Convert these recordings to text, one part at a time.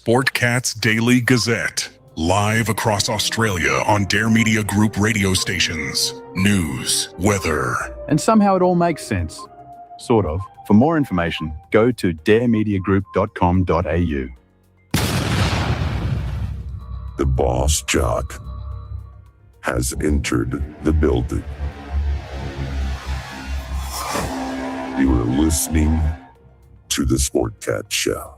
Sportcat's Daily Gazette. Live across Australia on Dare Media Group radio stations. News, weather. And somehow it all makes sense. Sort of. For more information, go to daremediagroup.com.au. The boss jock has entered the building. You are listening to the Sportcat Show.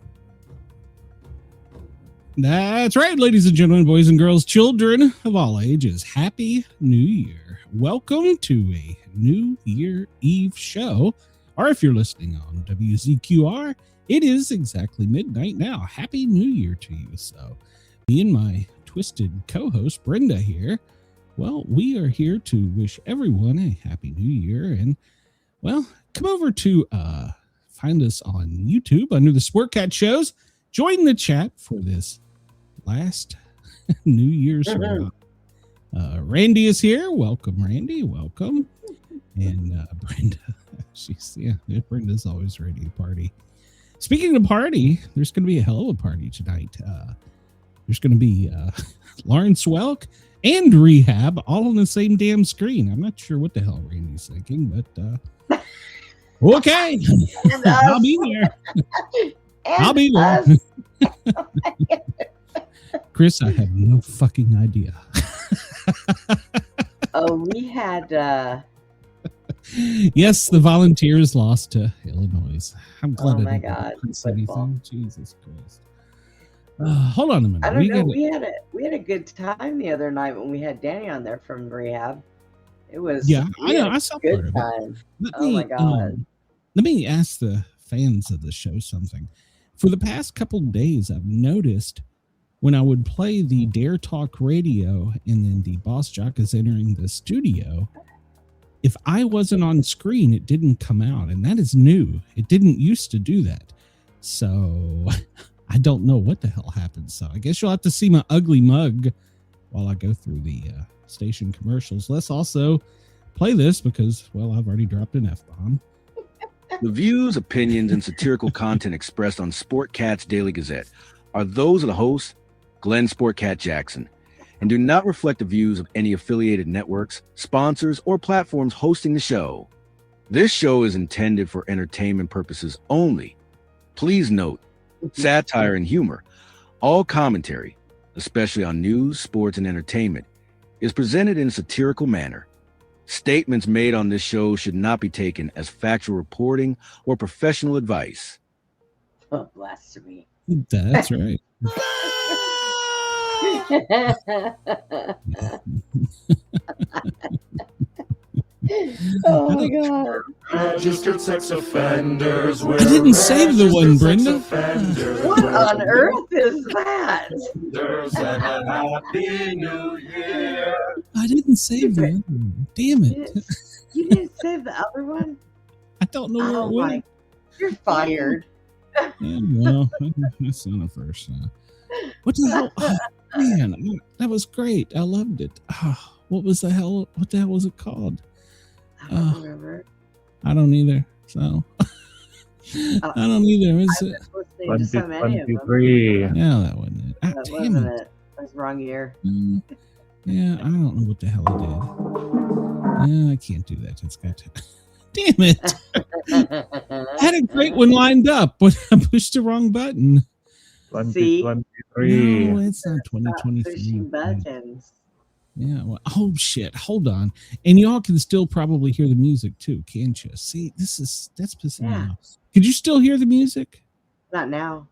That's right, ladies and gentlemen, boys and girls, children of all ages. Happy New Year. Welcome to a New Year Eve show. Or if you're listening on WZQR, it is exactly midnight now. Happy New Year to you. So, me and my twisted co-host, Brenda, here, well, we are here to wish everyone a Happy New Year. And, well, come over to find us on YouTube under the Sportcat shows. Join the chat for this last New Year's. Randy is here. Welcome, Randy. Welcome. And Brenda, Brenda's always ready to party. Speaking of party, there's going to be a hell of a party tonight. There's going to be Lawrence Welk and Rehab all on the same damn screen. I'm not sure what the hell Randy's thinking, but okay. I'll be there. I'll be there. Chris, I have no fucking idea. We had yes, the Volunteers lost to Illinois. I'm glad. Oh my God! Jesus Christ! Hold on a minute. I don't know. We had a good time the other night when we had Danny on there from Rehab. It was I know. I saw good time. My God! Let me ask the fans of the show something. For the past couple of days, I've noticed when I would play the Dare Talk radio and then the boss jock is entering the studio, if I wasn't on screen, it didn't come out. And that is new. It didn't used to do that. So I don't know what the hell happened. So I guess you'll have to see my ugly mug while I go through the station commercials. Let's also play this because, well, I've already dropped an F-bomb. The views, opinions, and satirical content expressed on Sportcat's Daily Gazette are those of the host, Glenn Sportcat Jackson, and do not reflect the views of any affiliated networks, sponsors, or platforms hosting the show. This show is intended for entertainment purposes only. Please note, satire and humor, all commentary, especially on news, sports, and entertainment, is presented in a satirical manner. Statements made on this show should not be taken as factual reporting or professional advice. Oh, blasphemy. That's right. Oh my God. Registered sex offenders. I didn't save the one, Brenda. What on earth is that? And a happy New Year. I didn't save the other one. Damn it. You didn't save the other one? I don't know where it went. You're fired. Yeah, well, that's not a first. What the hell? Oh, man, that was great. I loved it. Oh, what the hell was it called? I don't remember. I don't either. So I don't either. Is it? One, two, three. Yeah, that wasn't it. That wasn't it. That was the wrong year. Yeah, I don't know what the hell it did. Yeah, I can't do that. It's got to. Damn it! I had a great one lined up, but I pushed the wrong button. See? 2023. No, it's not 2023. Pushing buttons. Yeah. Well, oh shit! Hold on, and y'all can still probably hear the music too, can't you? See, that's pissing me off. Could you still hear the music? Not now.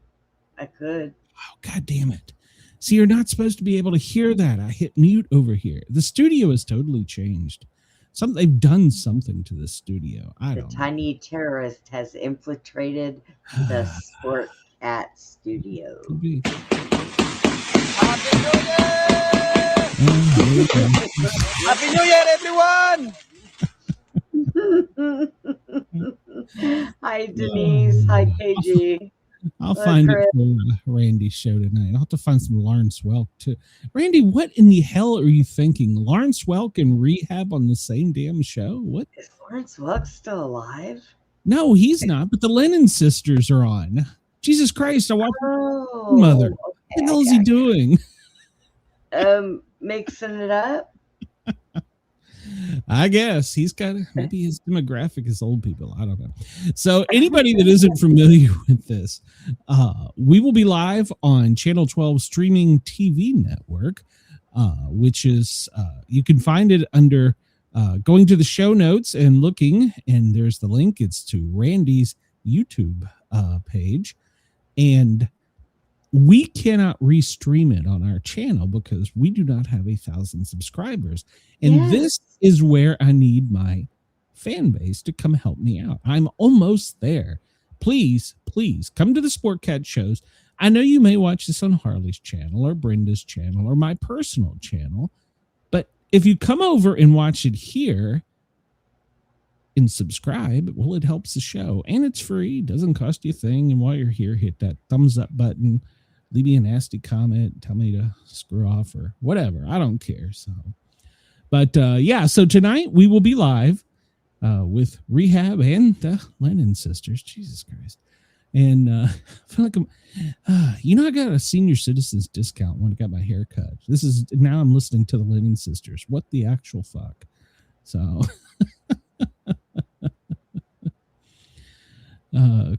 I could. Oh God damn it! See, you're not supposed to be able to hear that. I hit mute over here. The studio has totally changed. They've done something to the studio. I don't know. The tiny terrorist has infiltrated the Sportcat studio. Happy New Year, everyone! Hi, Denise. Hi, KG. I'll find it for Randy's show tonight. I'll have to find some Lawrence Welk too. Randy, what in the hell are you thinking? Lawrence Welk and Rehab on the same damn show? What? Is Lawrence Welk still alive? No, he's not, but the Lennon sisters are on. Jesus Christ, I watched Oh, Mother. okay, What the hell is he doing? Mixing it up. I guess he's got maybe his demographic is old people. I don't know. So anybody that isn't familiar with this, we will be live on Channel 12 streaming TV network, which is you can find it under going to the show notes and looking, and there's the link. It's to Randy's YouTube page, and we cannot restream it on our channel because we do not have 1,000 subscribers. And this is where I need my fan base to come help me out. I'm almost there. Please, please come to the Sportcat shows. I know you may watch this on Harley's channel or Brenda's channel or my personal channel, but if you come over and watch it here and subscribe, well, it helps the show, and it's free. It doesn't cost you a thing. And while you're here, hit that thumbs up button. Leave me a nasty comment. Tell me to screw off or whatever. I don't care. So, but yeah. So tonight we will be live with Rehab and the Lennon sisters. Jesus Christ! And I feel like I got a senior citizens discount when I got my hair cut. This is now I'm listening to the Lennon sisters. What the actual fuck? So.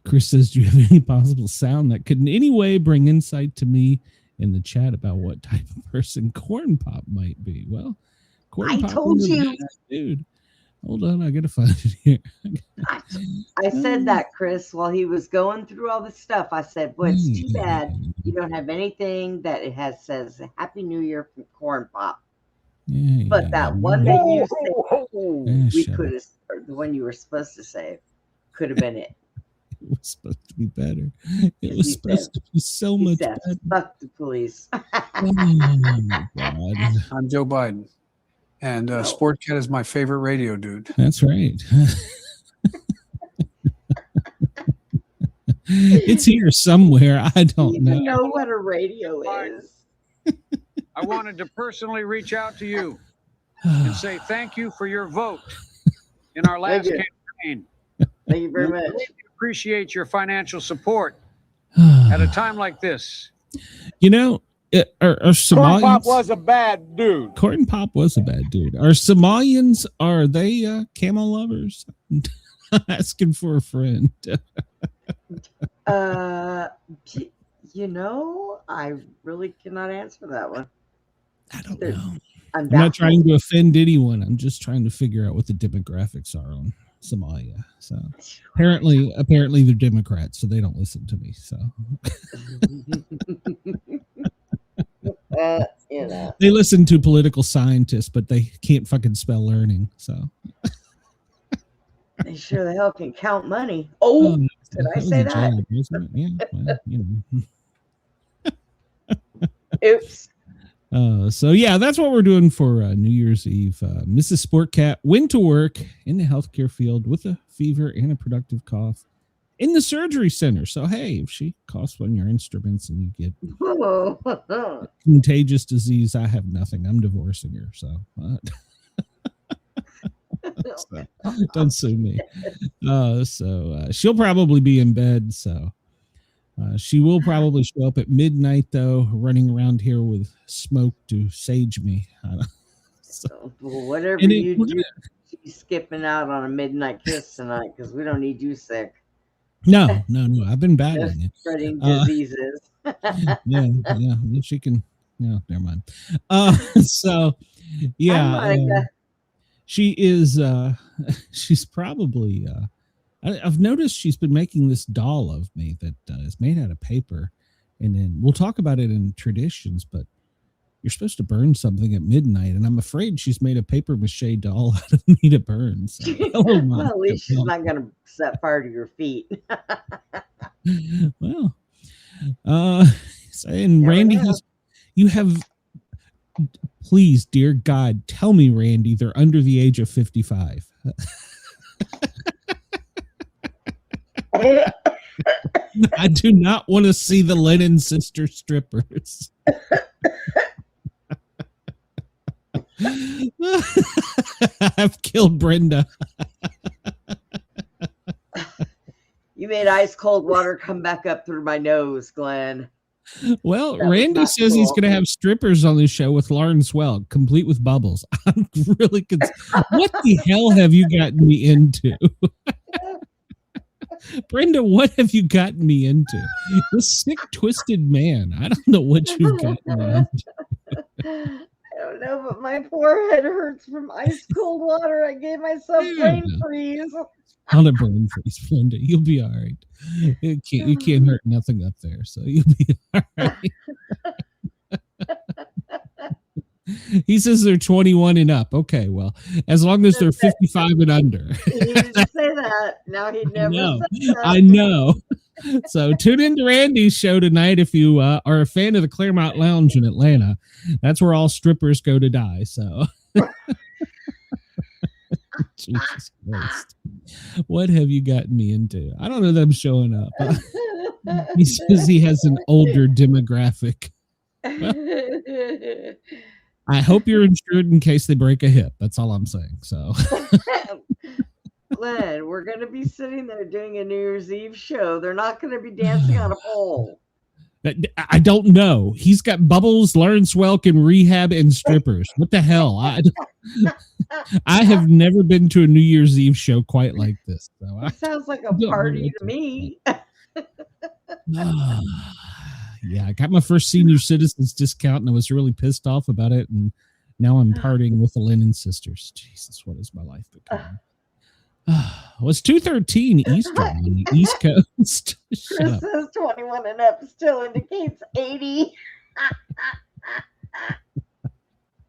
Chris says, do you have any possible sound that could in any way bring insight to me in the chat about what type of person Corn Pop might be? Well, Corn Pop, I told you, dude. Hold on, I gotta find it here. I said that, Chris, while he was going through all this stuff. I said, "Well, it's too bad you don't have anything that it says Happy New Year from Corn Pop." But that one that you said, we could have, the one you were supposed to say, could have been it. It was supposed to be better. It was supposed to be so much better. Fuck the police. Oh, my God. I'm Joe Biden, and Sportcat is my favorite radio dude. That's right. It's here somewhere. I don't know what a radio is. I wanted to personally reach out to you and say thank you for your vote in our last campaign. Thank you very much. Appreciate your financial support at a time like this. You know, are Somalians... Corn Pop was a bad dude. Corn Pop was a bad dude. Are Somalians, are they camel lovers? Asking for a friend. I really cannot answer that one. I don't know. I'm not trying to offend anyone. I'm just trying to figure out what the demographics are on Somalia. So apparently they're Democrats, so they don't listen to me. So they listen to political scientists, but they can't fucking spell learning. So they sure the hell can count money. Oh, did I say that? Yeah, well, Oops. So yeah, that's what we're doing for New Year's Eve. Mrs. Sportcat went to work in the healthcare field with a fever and a productive cough in the surgery center. So hey, if she coughs on your instruments and you get contagious disease, I have nothing. I'm divorcing her. So, so don't sue me. So she'll probably be in bed. So. She will probably show up at midnight, though, running around here with smoke to sage me. So, whatever you do, she's skipping out on a midnight kiss tonight because we don't need you sick. No. I've been battling it. Spreading diseases. Yeah. She can. No, never mind. So, yeah, she is. She's probably. I've noticed she's been making this doll of me that is made out of paper, and then we'll talk about it in traditions, but you're supposed to burn something at midnight, and I'm afraid she's made a paper mache doll out of me to burn. So, well, at least she's not going to set fire to your feet. Well, and Randy, you have, please, dear God, tell me, Randy, they're under the age of 55. I do not want to see the Lennon sister strippers. You You made ice cold water come back up through my nose, Glenn. Well, Randy says he's going to have strippers on this show with Lauren Swell, complete with bubbles. I'm really what the hell have you gotten me into? Brenda, what have you gotten me into? This sick, twisted man. I don't know what you've gotten me into. I don't know, but my forehead hurts from ice cold water. I gave myself brain freeze. On a brain freeze, Brenda. You'll be all right. You can't hurt nothing up there, so you'll be all right. He says they're 21 and up. Okay, well, as long as they're 55 and under. He didn't say that. Now he never said that. I know. So tune into Randy's show tonight if you are a fan of the Claremont Lounge in Atlanta. That's where all strippers go to die. So, Jesus Christ, what have you gotten me into? I don't know them showing up. He says he has an older demographic. I hope you're insured in case they break a hip. That's all I'm saying. So. Glenn, we're going to be sitting there doing a New Year's Eve show. They're not going to be dancing on a pole. I don't know. He's got Bubbles, Lauren Swelk, and rehab and strippers. What the hell? I have never been to a New Year's Eve show quite like this. So it sounds like a party to me. Yeah, I got my first senior citizens discount, and I was really pissed off about it. And now I'm partying with the Lennon sisters. Jesus, what is my life becoming? Well, it's 2:13 Eastern on the East Coast. Chris says 21 and up still indicates 80.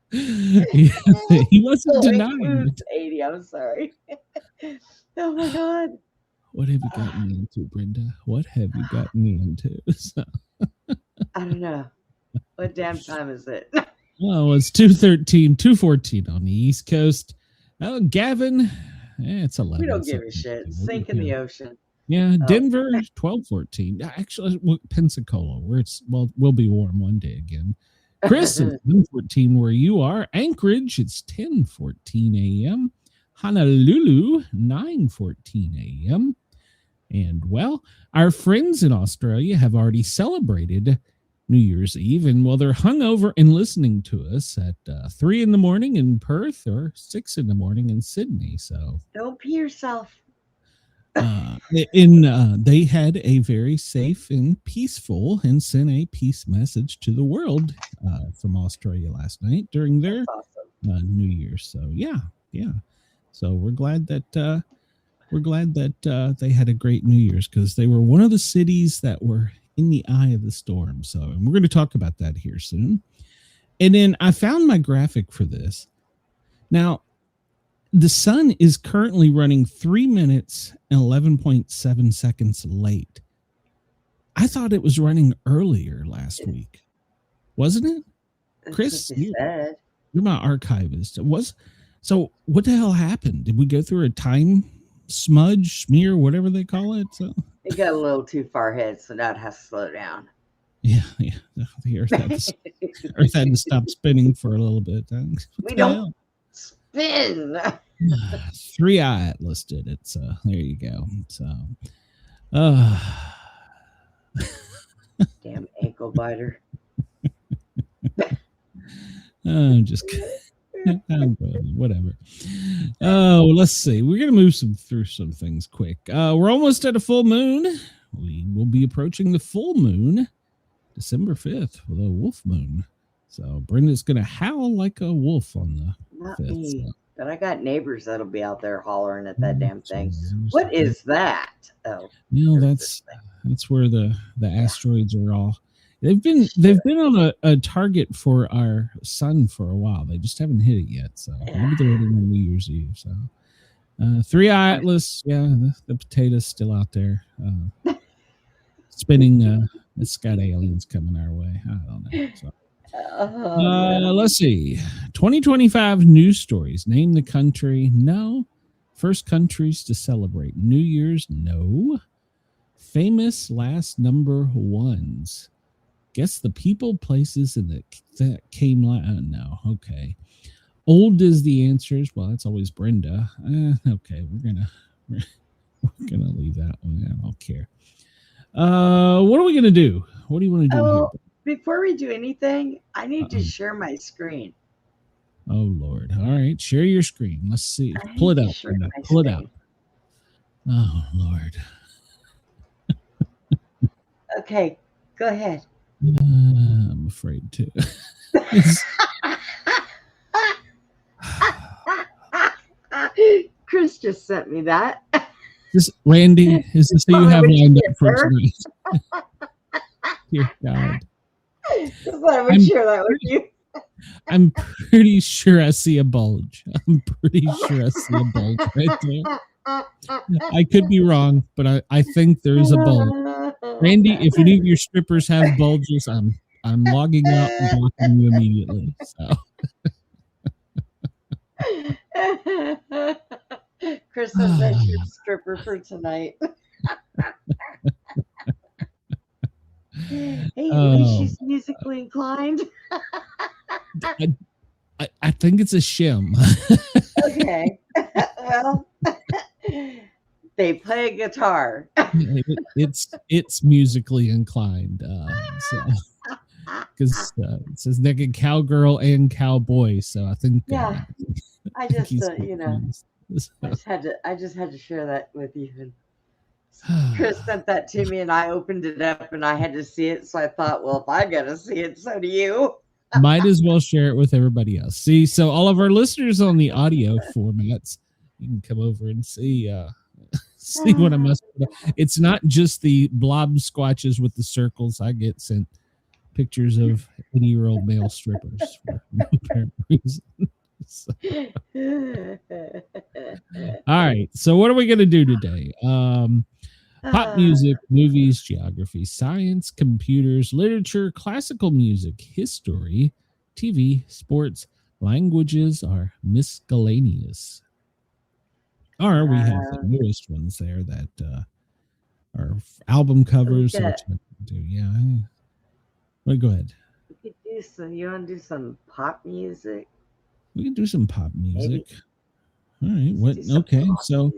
He wasn't denying it. 80, I'm sorry. Oh my God. What have you gotten me into, Brenda? What have you gotten me into? I don't know. What damn time is it? Well, it's 2:14 on the East Coast. Oh, Gavin. It's 11. We don't give a shit. Sink in the ocean. Yeah, Denver, 12:14. Actually, Pensacola, where we'll be warm one day again. Chris, it's 1:14 where you are. Anchorage, it's 10:14 a.m. Honolulu, 9:14 a.m. And, well, our friends in Australia have already celebrated New Year's Eve, and they're hungover and listening to us at 3 in the morning in Perth or 6 in the morning in Sydney. So don't pee yourself. They had a very safe and peaceful and sent a peace message to the world from Australia last night during their New Year. So yeah. So we're glad that they had a great New Year's because they were one of the cities that were in the eye of the storm. So, and we're going to talk about that here soon. And then I found my graphic for this. Now, the sun is currently running 3 minutes and 11.7 seconds late. I thought it was running earlier last week. Wasn't it? Chris, you're my archivist. So what the hell happened? Did we go through a time smudge, smear, whatever they call it? So it got a little too far ahead, so now it has to slow down. Yeah. The Earth had to stop spinning for a little bit. We don't spin. 3i Atlas did it, so there you go. So, damn ankle biter. I'm just kidding. Whatever. Oh, let's see. We're gonna move through some things quick. We're almost at a full moon. We will be approaching the full moon, December 5th, with a wolf moon. So Brenda's gonna howl like a wolf on the Not 5th. me, So. but I got neighbors that'll be out there hollering at that damn thing. What is that? Oh, that's where the asteroids are all. They've been on a target for our sun for a while. They just haven't hit it yet. So maybe they're hitting on New Year's Eve. So 3i Atlas, yeah, the potato's still out there. Spinning. It's got aliens coming our way. I don't know. So. Let's see. 2025 news stories. Name the country. No. First countries to celebrate New Year's. No. Famous last number ones. Guess the people, places, and that came no. Okay. Old is the answers. Well, that's always Brenda. Okay, we're We're gonna leave that one. I don't care. What are we gonna do? What do you want to do here? Before we do anything, I need to share my screen. Oh Lord! All right, share your screen. Let's see. Pull it out. Pull it out. Oh Lord. Okay, go ahead. I'm afraid to. Chris just sent me that. Randy, is this who you have lined up for tonight? Dear God. Just let me share that with you. I'm pretty sure I see a bulge. I'm pretty sure I see a bulge right there. I could be wrong, but I think there's a bulge. Randy, if any of your strippers have bulges, I'm logging out and blocking you immediately. So. Chris says that's your stripper for tonight. Hey, at least she's musically inclined. I think it's a shim. Okay. Well, they play a guitar. It's musically inclined. Because it says naked cowgirl and cowboy, so I think. Yeah, I just I just had to share that with you. Chris sent that to me, and I opened it up, and I had to see it. So I thought, well, if I gotta see it, so do you. Might as well share it with everybody else. See, so all of our listeners on the audio formats, you can come over and see what I must. It's not just the blob squatches with the circles. I get sent pictures of 80-year-old male strippers for no apparent reason. So. All right. So what are we going to do today? Pop music, movies, geography, science, computers, literature, classical music, history, TV, sports, languages are miscellaneous. Or we have the newest ones there that are album covers. Yeah. Well, go ahead. We could do some. You want to do some pop music? We can do some pop music. Maybe. All right. What? Okay. So.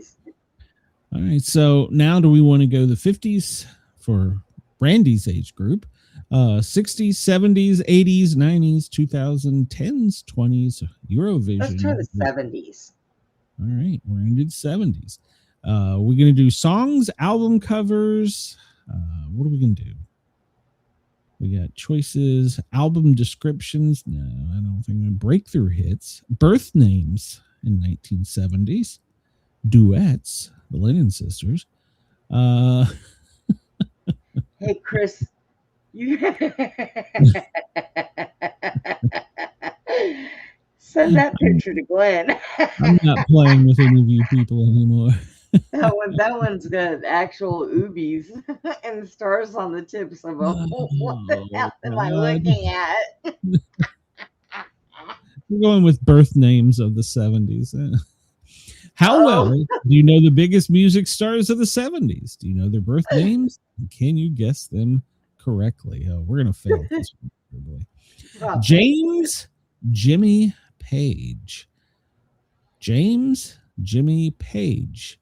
All right. So now, do we want to go the 50s for Brandy's age group? 60s, 70s, 80s, 90s, 2010s, 20s, Eurovision. Let's try the 70s. All right. We're going to do the 70s. We're going to do songs, album covers. What are we going to do? We got choices, album descriptions. No, I don't think. Breakthrough hits, birth names in 1970s, duets, the Lennon sisters. Hey, Chris, you send that picture to Glenn. I'm not playing with any of you people anymore. That one's got actual oobies and stars on the tips of them. What the hell am I looking at? We're going with birth names of the 70s. How well do you know the biggest music stars of the 70s? Do you know their birth names? Can you guess them correctly? Oh, we're going to fail this one. James Jimmy Page. James Jimmy Page.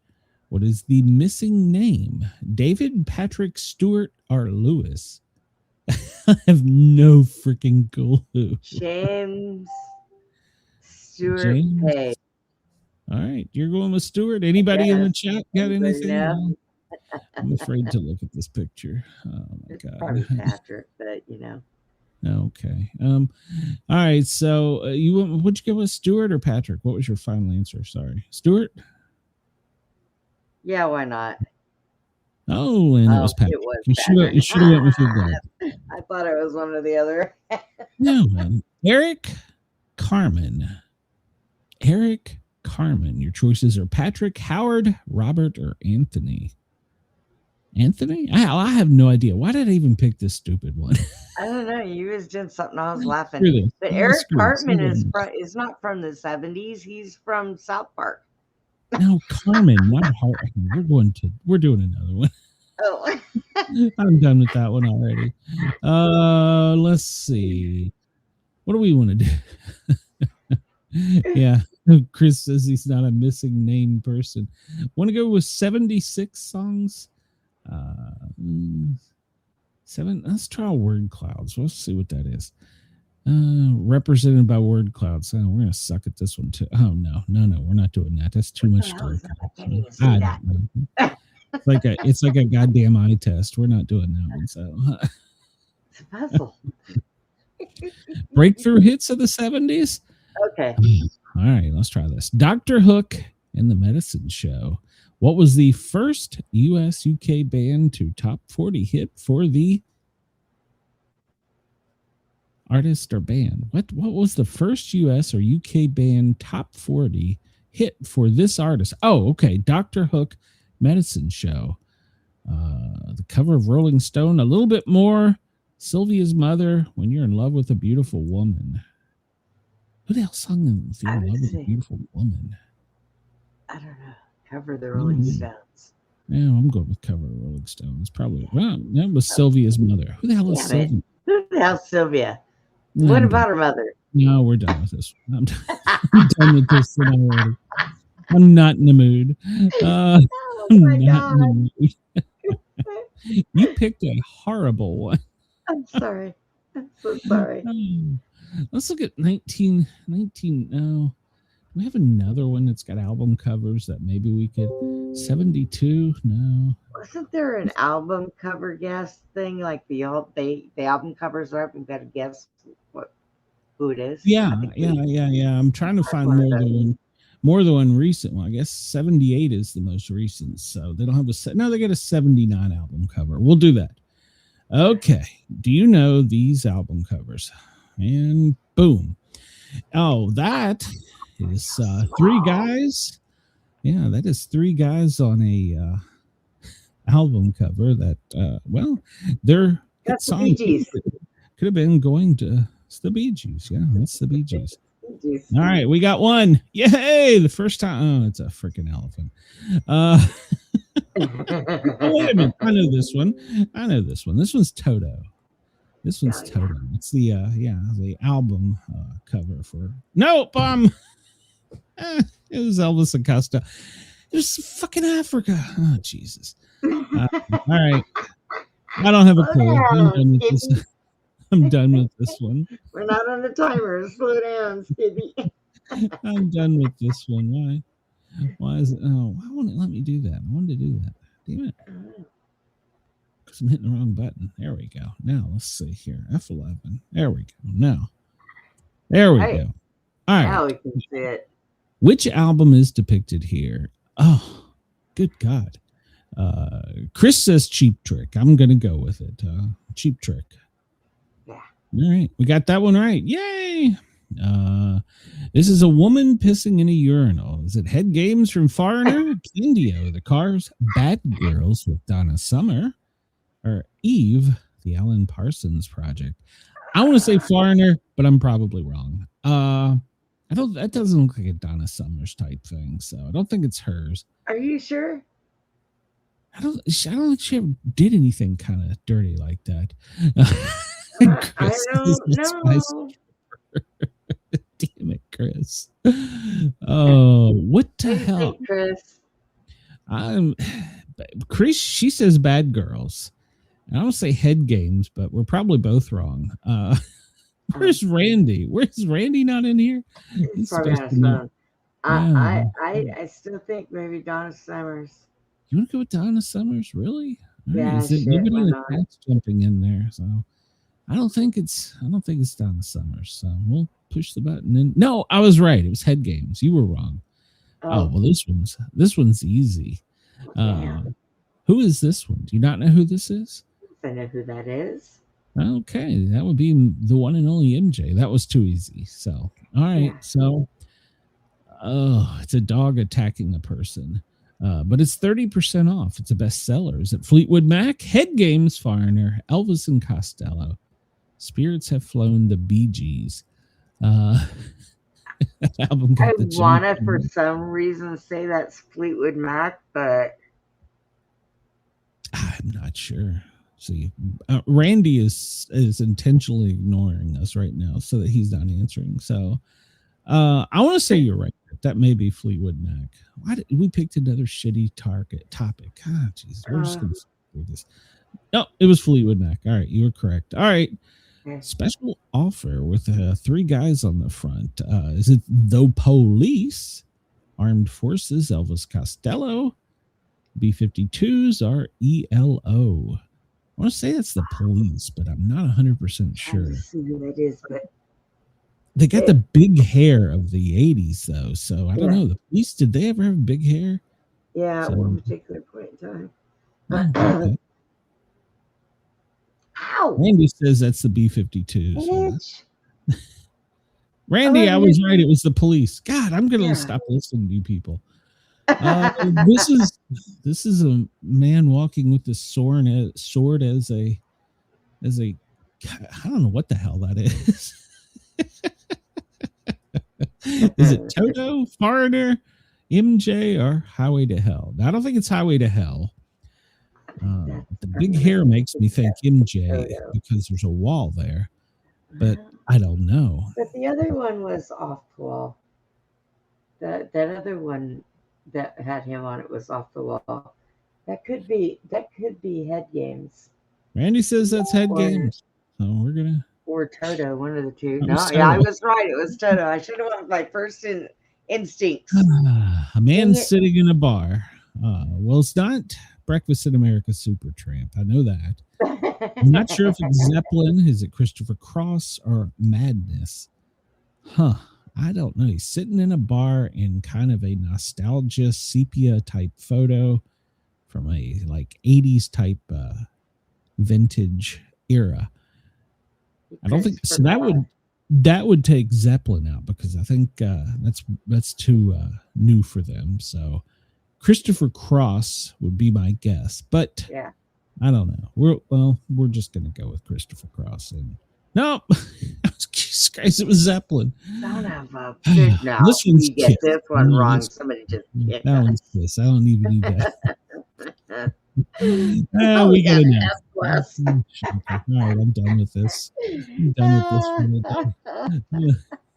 What is the missing name? David Patrick Stewart or Lewis? I have no freaking clue. James Stewart Page. All right, you're going with Stewart. Anybody in the chat got anything? No. I'm afraid to look at this picture. Oh my It's God. probably Patrick, but you know. Okay. All right. So would you go with Stewart or Patrick? What was your final answer? Sorry, Stewart. Yeah, why not? Oh, and it was Patrick. It was You should have went with your gut. I thought it was one or the other. No, man. Eric Carmen. Eric Carmen. Your choices are Patrick, Howard, Robert, or Anthony. Anthony? I have no idea. Why did I even pick this stupid one? I don't know. You was doing something. I was laughing. But Eric Cartman is not from the 70s. He's from South Park. No, Carmen, not Hart. We're doing another one. Oh. I'm done with that one already. Let's see. What do we want to do? Yeah. Chris says he's not a missing name person. Want to go with 76 songs? Let's try word clouds. Let's see what that is. Represented by word clouds. Oh, we're gonna suck at this one too. Oh no, we're not doing that. That's too much work. It's like a goddamn eye test. We're not doing that one. So it's a puzzle. Breakthrough hits of the 70s. Okay. All right, let's try this. Dr. Hook and the Medicine Show. What was the first US UK band to top 40 hit for the artist or band? What was the first US or UK band top 40 hit for this artist? Oh, okay. Dr. Hook, Medicine Show. The cover of Rolling Stone. A little bit more. Sylvia's Mother, When You're in Love with a Beautiful Woman. Who the hell sung If You're in Love with a Beautiful Woman? I don't know. Cover the Rolling Stones. Yeah, I'm going with cover of Rolling Stones. Probably. Well, that was Sylvia's Mother. Who the hell is Sylvia? Who the hell's Sylvia? What about her mother? No, we're done with this one. I'm done with this one already. I'm not in the mood. Oh my God. You picked a horrible one. I'm sorry. I'm so sorry. Let's look at 19. No. We have another one that's got album covers that maybe we could. 72. No. Wasn't there an album cover guess thing like the album covers are up and got to guess who it is? Yeah. I'm trying to find more than one recent one. I guess 78 is the most recent. So they don't have they get a 79 album cover. We'll do that. Okay. Do you know these album covers? And boom. Oh, that is three guys. Yeah, that is three guys on a album cover that their song could have been going to the Bee Gees. Yeah, that's the Bee Gees. All right, we got one. Yay! The first time. Oh, it's a freaking elephant. Wait a minute. I know this one. This one's Toto. It's the album cover for. Nope. It was Elvis and Costello. It was fucking Africa. Oh, Jesus. All right. I don't have a clue. I'm done with this one. We're not on the timer. Slow down, Stevie. I'm done with this one. Why is it? Oh, why won't it let me do that? I wanted to do that. Damn it. Because I'm hitting the wrong button. There we go. Now, let's see here. F11. There we go. Now. There we go. All right. Now we can see it. Which album is depicted here? Oh, good God. Chris says Cheap Trick. I'm going to go with it. Cheap Trick. Yeah. All right. We got that one right. Yay. This is a woman pissing in a urinal. Is it Head Games from Foreigner? Candio, The Cars, Bad Girls with Donna Summer, or Eve, The Alan Parsons Project? I want to say Foreigner, but I'm probably wrong. That doesn't look like a Donna Summers type thing, so I don't think it's hers. Are you sure? I don't think she ever did anything kind of dirty like that. I don't know. Damn it, Chris. Oh, what the hell? Chris? Chris, she says Bad Girls. I don't say Head Games, but we're probably both wrong. Where's Randy? Where's Randy not in here? He's probably on his phone. I still think maybe Donna Summers. You want to go with Donna Summers? Really? Yeah. Is it maybe the cat's jumping in there? So I don't think it's Donna Summers. So we'll push the button in. No, I was right. It was Head Games. You were wrong. Oh well, this one's easy. Who is this one? Do you not know who this is? I know who that is. Okay, that would be the one and only MJ. That was too easy. So, all right. Yeah. So, it's a dog attacking a person, but it's 30% off. It's a bestseller. Is it Fleetwood Mac, Head Games, Foreigner, Elvis and Costello, Spirits Have Flown, the Bee Gees? Album I want to, for some reason, say that's Fleetwood Mac, but I'm not sure. See, Randy is intentionally ignoring us right now so that he's not answering. So I want to say you're right. That may be Fleetwood Mac. Why did we picked another shitty topic? God, jeez, we're just gonna do this. No, it was Fleetwood Mac. All right, you were correct. All right. Special offer with 3 guys on the front. Is it the police, armed forces, Elvis Costello, B-52s, or ELO? I want to say it's the police, but I'm not 100% sure. See who that is, but they got the big hair of the 80s, though. So I don't know. The police, did they ever have big hair? Yeah, at one particular point in time. Okay. Ow! Randy says that's the B-52s. Randy, I was right. It was the police. God, I'm going to stop listening to you people. This is a man walking with the sword as a I don't know what the hell that is. Is it Toto, Foreigner, MJ, or Highway to Hell? Now, I don't think it's Highway to Hell. The big hair makes me think MJ because there's a wall there, but I don't know. But the other one was off the wall. That other one that had him on it was off the wall. That could be Head Games. Randy says that's Head Games. So we're gonna or Toto, one of the two. No, yeah, I was right. It was Toto. I should have went with my first instincts. A man sitting in a bar. Well, it's not Breakfast in America Supertramp. I know that. I'm not sure if it's Zeppelin. Is it Christopher Cross or Madness? I don't know. He's sitting in a bar in kind of a nostalgia sepia type photo from a like 80s type vintage era. I don't think so. That would take Zeppelin out because I think that's too new for them. So Christopher Cross would be my guess, but yeah, I don't know. We're just gonna go with Christopher Cross. And no, Jesus Christ, it was Zeppelin. Son of a bitch! Now you get this one wrong. Somebody just that one's Kiss. I don't even need that. We got enough. All right, I'm done with this.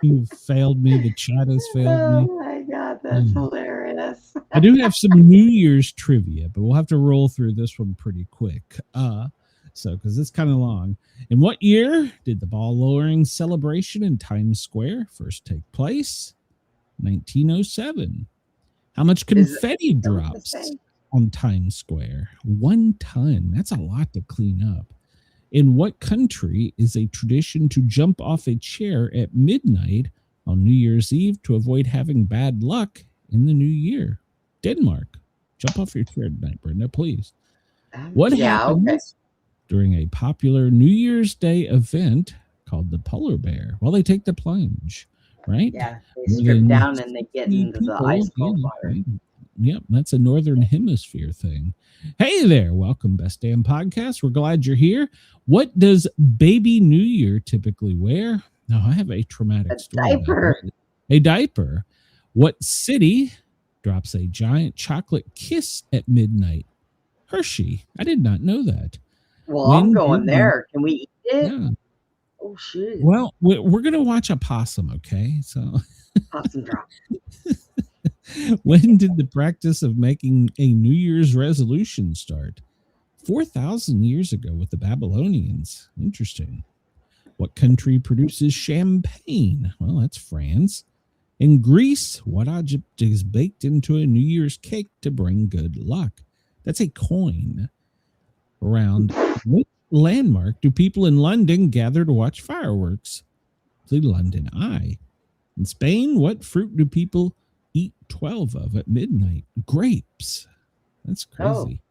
You failed me. The chat has failed me. Oh my God, that's hilarious. I do have some New Year's trivia, but we'll have to roll through this one pretty quick. Because it's kind of long. In what year did the ball lowering celebration in Times Square first take place? 1907. How much confetti drops on Times Square? 1 ton. That's a lot to clean up. In what country is a tradition to jump off a chair at midnight on New Year's Eve to avoid having bad luck in the new year? Denmark. Jump off your chair tonight, Brenda, please. What happens during a popular New Year's Day event called the Polar Bear? Well, they take the plunge, right? Yeah, they strip down and they get into the ice cold water. Yep, that's a Northern Hemisphere thing. Hey there, welcome, Best Damn Podcast. We're glad you're here. What does Baby New Year typically wear? No, I have a traumatic story. Diaper. A diaper. What city drops a giant chocolate kiss at midnight? Hershey. I did not know that. Well, I'm going there. Can we eat it? Yeah. Oh, shit. Well, we're going to watch a possum, okay? So possum drop. When did the practice of making a New Year's resolution start? 4,000 years ago with the Babylonians. Interesting. What country produces champagne? Well, that's France. In Greece, what object is baked into a New Year's cake to bring good luck? That's a coin. Around what landmark do people in London gather to watch fireworks? The London Eye. In Spain, what fruit do people eat 12 of at midnight? Grapes. That's crazy.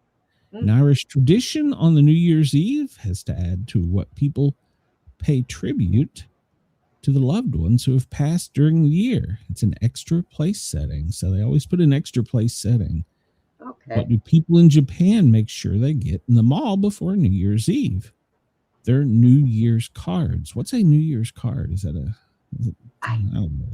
An Irish tradition on the New Year's Eve has to add to what people pay tribute to the loved ones who have passed during the year. It's an extra place setting. So they always put an extra place setting. Okay. What do people in Japan make sure they get in the mall before New Year's Eve? Their New Year's cards. What's a New Year's card? I don't know.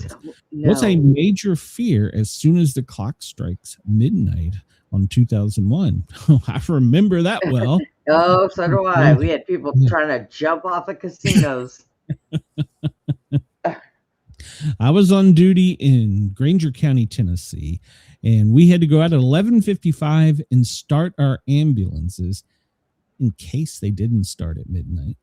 What's a major fear as soon as the clock strikes midnight on 2001? I remember that well. Oh, so do I. We had people trying to jump off of casinos. I was on duty in Granger County, Tennessee, and we had to go out at 11:55 and start our ambulances in case they didn't start at midnight.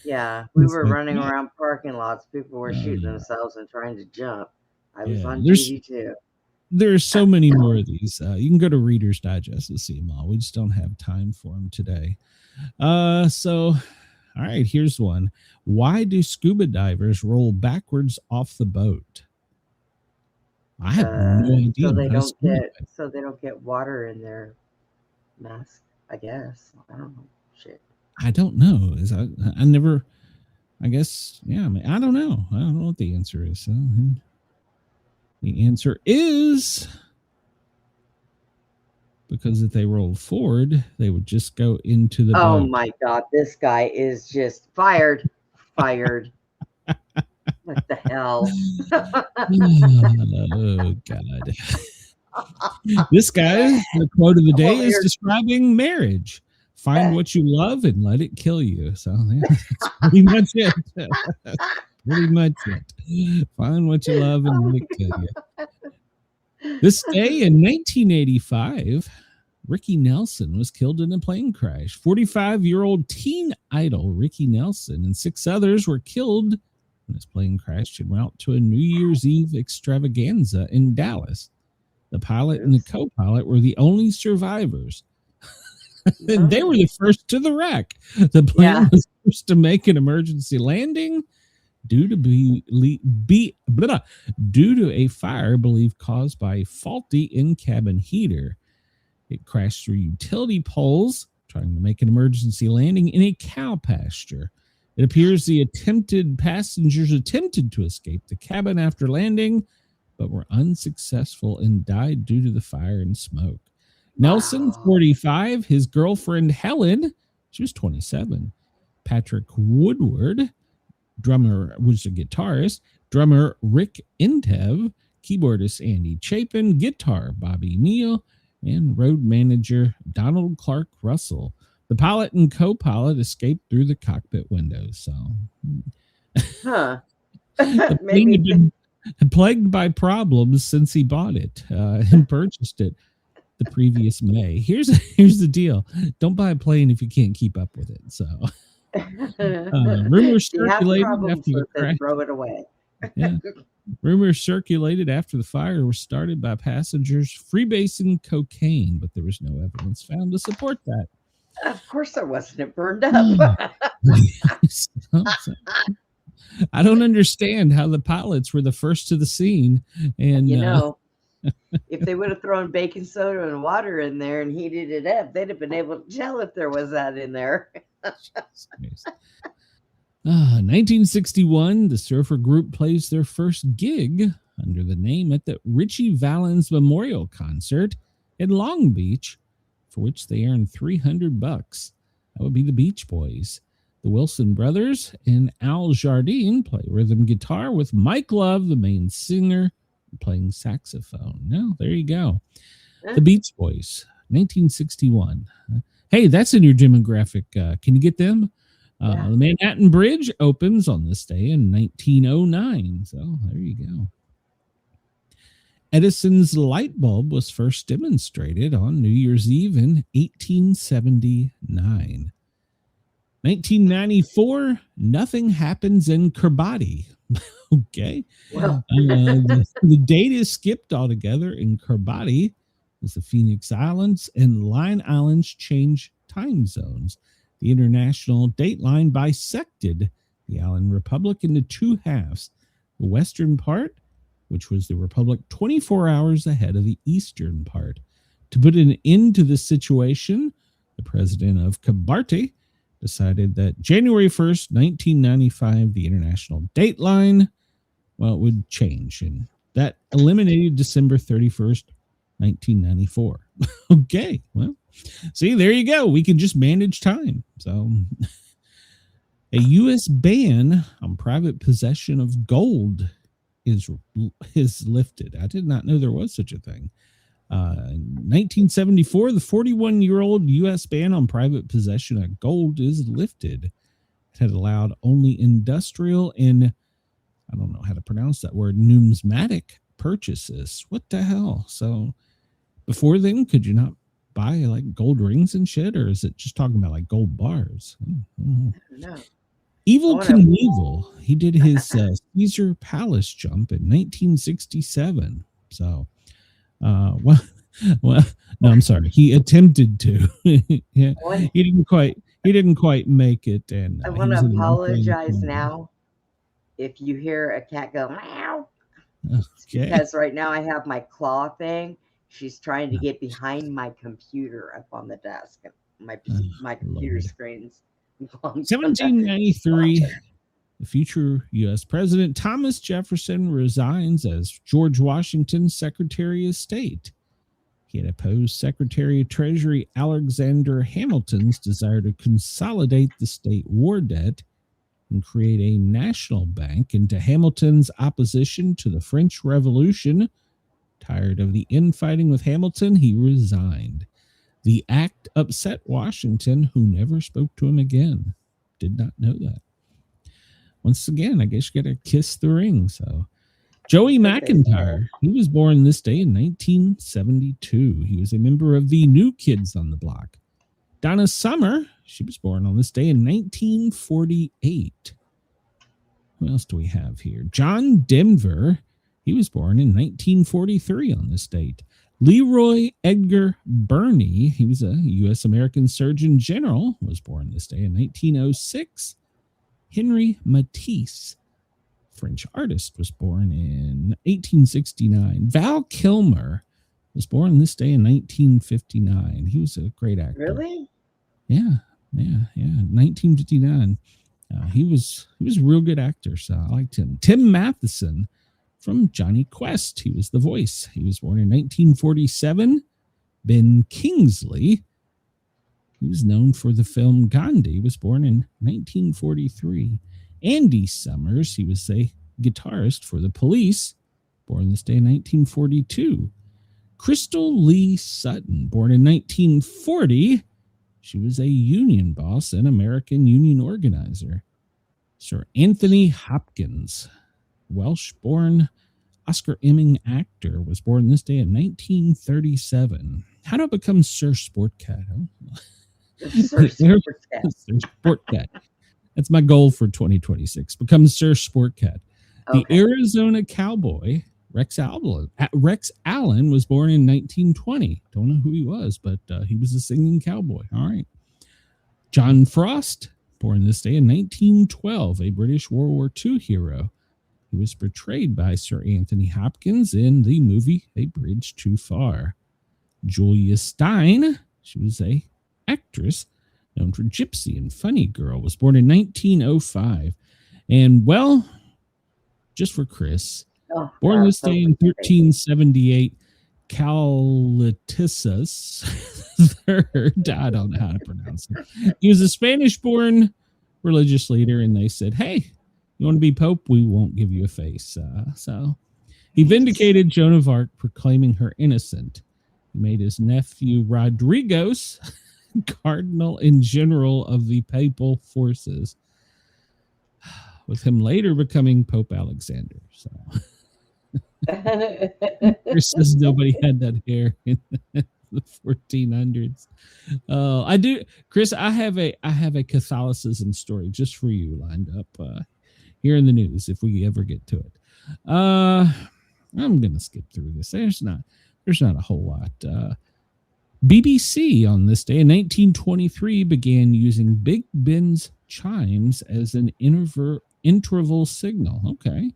Yeah, we were running around parking lots. People were shooting themselves and trying to jump. I was on duty too. There's so many more of these. You can go to Reader's Digest and see them all. We just don't have time for them today. So, all right, here's one. Why do scuba divers roll backwards off the boat? I have no idea. So they don't get water in their mask, I guess. I don't know. Shit. I don't know. I guess, yeah, I mean, I don't know. I don't know what the answer is. So, the answer is because if they rolled forward, they would just go into the boat. Oh my God, this guy is just fired. Fired. What the hell? Oh God. This guy, the quote of the day is describing marriage. Find what you love and let it kill you. So that's pretty much it. Pretty much it. Find what you love and let it kill you. This day in 1985, Ricky Nelson was killed in a plane crash. 45-year-old teen idol Ricky Nelson and 6 others were killed when his plane crashed en route to a New Year's Eve extravaganza in Dallas. The pilot and the co-pilot were the only survivors. And they were the first to the wreck. The plane was first to make an emergency landing due to a fire believed caused by a faulty in-cabin heater. It crashed through utility poles, trying to make an emergency landing in a cow pasture. It appears the passengers attempted to escape the cabin after landing, but were unsuccessful and died due to the fire and smoke. Nelson, 45, his girlfriend Helen, she was 27. Patrick Woodward, drummer, was a guitarist, drummer Rick Intev, keyboardist Andy Chapin, guitar Bobby Neal, and road manager Donald Clark Russell. The pilot and co-pilot escaped through the cockpit windows. So, the plane had been plagued by problems since he bought it and purchased it the previous May. Here's the deal: don't buy a plane if you can't keep up with it. So, rumors circulated after the crash. Throw it away. Yeah. Rumors circulated after the fire were started by passengers freebasing cocaine, but there was no evidence found to support that. Of course there wasn't. It burned up. I don't understand how the pilots were the first to the scene. And if they would have thrown baking soda and water in there and heated it up, they'd have been able to tell if there was that in there. 1961, the Surfer Group plays their first gig under the name at the Richie Valens Memorial Concert in Long Beach, for which they earned $300. That would be the Beach Boys. The Wilson Brothers and Al Jardine play rhythm guitar with Mike Love, the main singer, playing saxophone. Now, there you go. The Beach Boys, 1961. Hey, that's in your demographic. Can you get them? The Manhattan Bridge opens on this day in 1909. So there you go. Edison's light bulb was first demonstrated on New Year's Eve in 1879. 1994, nothing happens in Kiribati. Okay. Wow. The date is skipped altogether in Kiribati as the Phoenix Islands and Line Islands change time zones. The international date line bisected the island republic into 2 halves. The western part, which was the republic 24 hours ahead of the eastern part. To put an end to this situation, the president of Kiribati decided that January 1st, 1995, the international date line, well, it would change. And that eliminated December 31st, 1994. Okay, well, see, there you go. We can just manage time. So, a U.S. ban on private possession of gold is lifted. I did not know there was such a thing. In 1974, the 41-year-old U.S. ban on private possession of gold is lifted. It had allowed only industrial and I don't know how to pronounce that word, numismatic purchases. What the hell? So before then, could you not buy like gold rings and shit, or is it just talking about like gold bars? No. Evil Knievel, he did his Caesar Palace jump in 1967. So, well, no, I'm sorry. He attempted to. Yeah, he didn't quite make it. And I want to apologize now if you hear a cat go meow. Okay. Because right now I have my claw thing. She's trying to get behind my computer up on the desk. My computer screen's 1793, the future U.S. President Thomas Jefferson resigns as George Washington's Secretary of State. He had opposed Secretary of Treasury Alexander Hamilton's desire to consolidate the state war debt and create a national bank, and to Hamilton's opposition to the French Revolution. Tired of the infighting with Hamilton, he resigned. The act upset Washington, who never spoke to him again. Did not know that. Once again, I guess you got to kiss the ring. So, Joey McIntyre, he was born this day in 1972. He was a member of the New Kids on the Block. Donna Summer, she was born on this day in 1948. What else do we have here? John Denver, he was born in 1943 on this date. Leroy Edgar Birney, he was a U.S. American Surgeon General, was born this day in 1906. Henry Matisse, French artist, was born in 1869. Val Kilmer was born this day in 1959. He was a great actor. Really? Yeah. 1959. He was a real good actor, so I liked him. Tim Matheson from Johnny Quest. He was the voice. He was born in 1947. Ben Kingsley, he was known for the film Gandhi, was born in 1943. Andy Summers, he was a guitarist for the Police, born this day in 1942. Crystal Lee Sutton, born in 1940. She was a union boss and American union organizer. Sir Anthony Hopkins, Welsh-born Oscar-winning actor, was born this day in 1937. How do I become Sir Sportcat? Sir Sportcat. Sir Sportcat. That's my goal for 2026. Become Sir Sportcat. The Arizona Cowboy, Rex Allen, was born in 1920. Don't know who he was, but he was a singing cowboy. All right. John Frost, born this day in 1912, a British World War II hero. He was portrayed by Sir Anthony Hopkins in the movie A Bridge Too Far. Julia Stein, she was a actress known for Gypsy and Funny Girl, was born in 1905. And, well, just for Chris, born this day in 1378, Caletisus III, I don't know how to pronounce it. He was a Spanish-born religious leader, and they said, hey, you want to be Pope? We won't give you a face. So he vindicated Joan of Arc, proclaiming her innocent. He made his nephew Rodriguez Cardinal and General of the Papal Forces, with him later becoming Pope Alexander. So Chris says nobody had that hair in the 1400s. I do, Chris. I have a Catholicism story just for you lined up here in the news if we ever get to it. I'm gonna skip through this. There's not a whole lot. BBC on this day in 1923 began using Big Ben's chimes as an interval signal. Okay.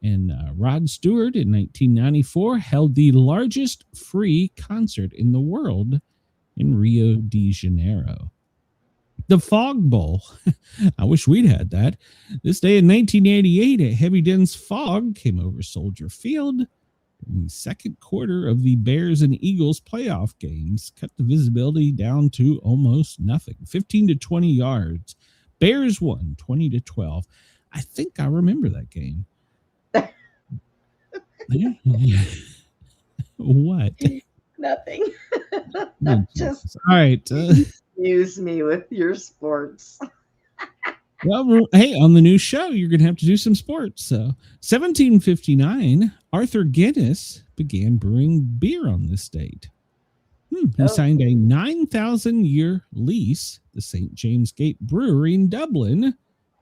And Rod Stewart in 1994 held the largest free concert in the world in Rio de Janeiro. The Fog Bowl. I wish we'd had that. This day in 1988, a heavy dense fog came over Soldier Field. In the second quarter of the Bears and Eagles playoff games, cut the visibility down to almost nothing, 15 to 20 yards. Bears won 20-12. I think I remember that game. What? Nothing. Just all right. Use me with your sports. Well, hey, on the new show, you're going to have to do some sports. So, 1759, Arthur Guinness began brewing beer on this date. He signed a 9,000-year lease. The St. James Gate Brewery in Dublin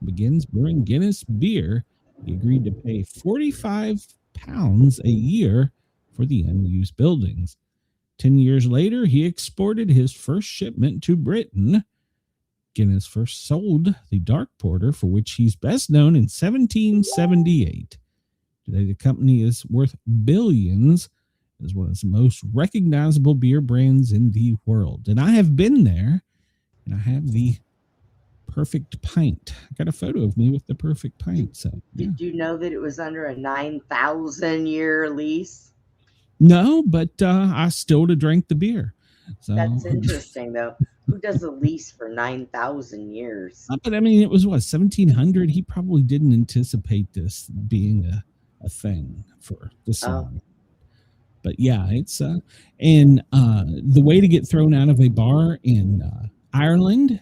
begins brewing Guinness beer. He agreed to pay £45 a year for the unused buildings. 10 years later, he exported his first shipment to Britain. Guinness first sold the dark porter, for which he's best known, in 1778. Today, the company is worth billions, as one of the most recognizable beer brands in the world. And I have been there, and I have the perfect pint. I got a photo of me with the perfect pint. So, yeah. Did you know that it was under a 9,000-year lease? No, but I still drank the beer. So that's interesting, though. Who does a lease for 9,000 years? But I mean, it was what, 1700? He probably didn't anticipate this being a thing for the song. But yeah, it's and the way to get thrown out of a bar in Ireland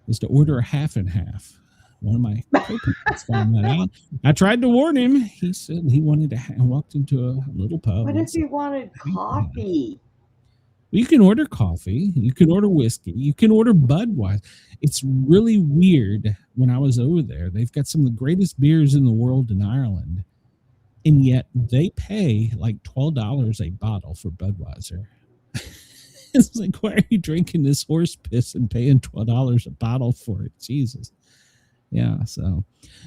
is to order a half and half. One of my co-pilots found that out. I tried to warn him. He said he wanted to walked into a little pub. What if he wanted coffee? You can order coffee. You can order whiskey. You can order Budweiser. It's really weird. When I was over there, they've got some of the greatest beers in the world in Ireland, and yet they pay like $12 a bottle for Budweiser. It's like, why are you drinking this horse piss and paying $12 a bottle for it? Jesus. Yeah. So,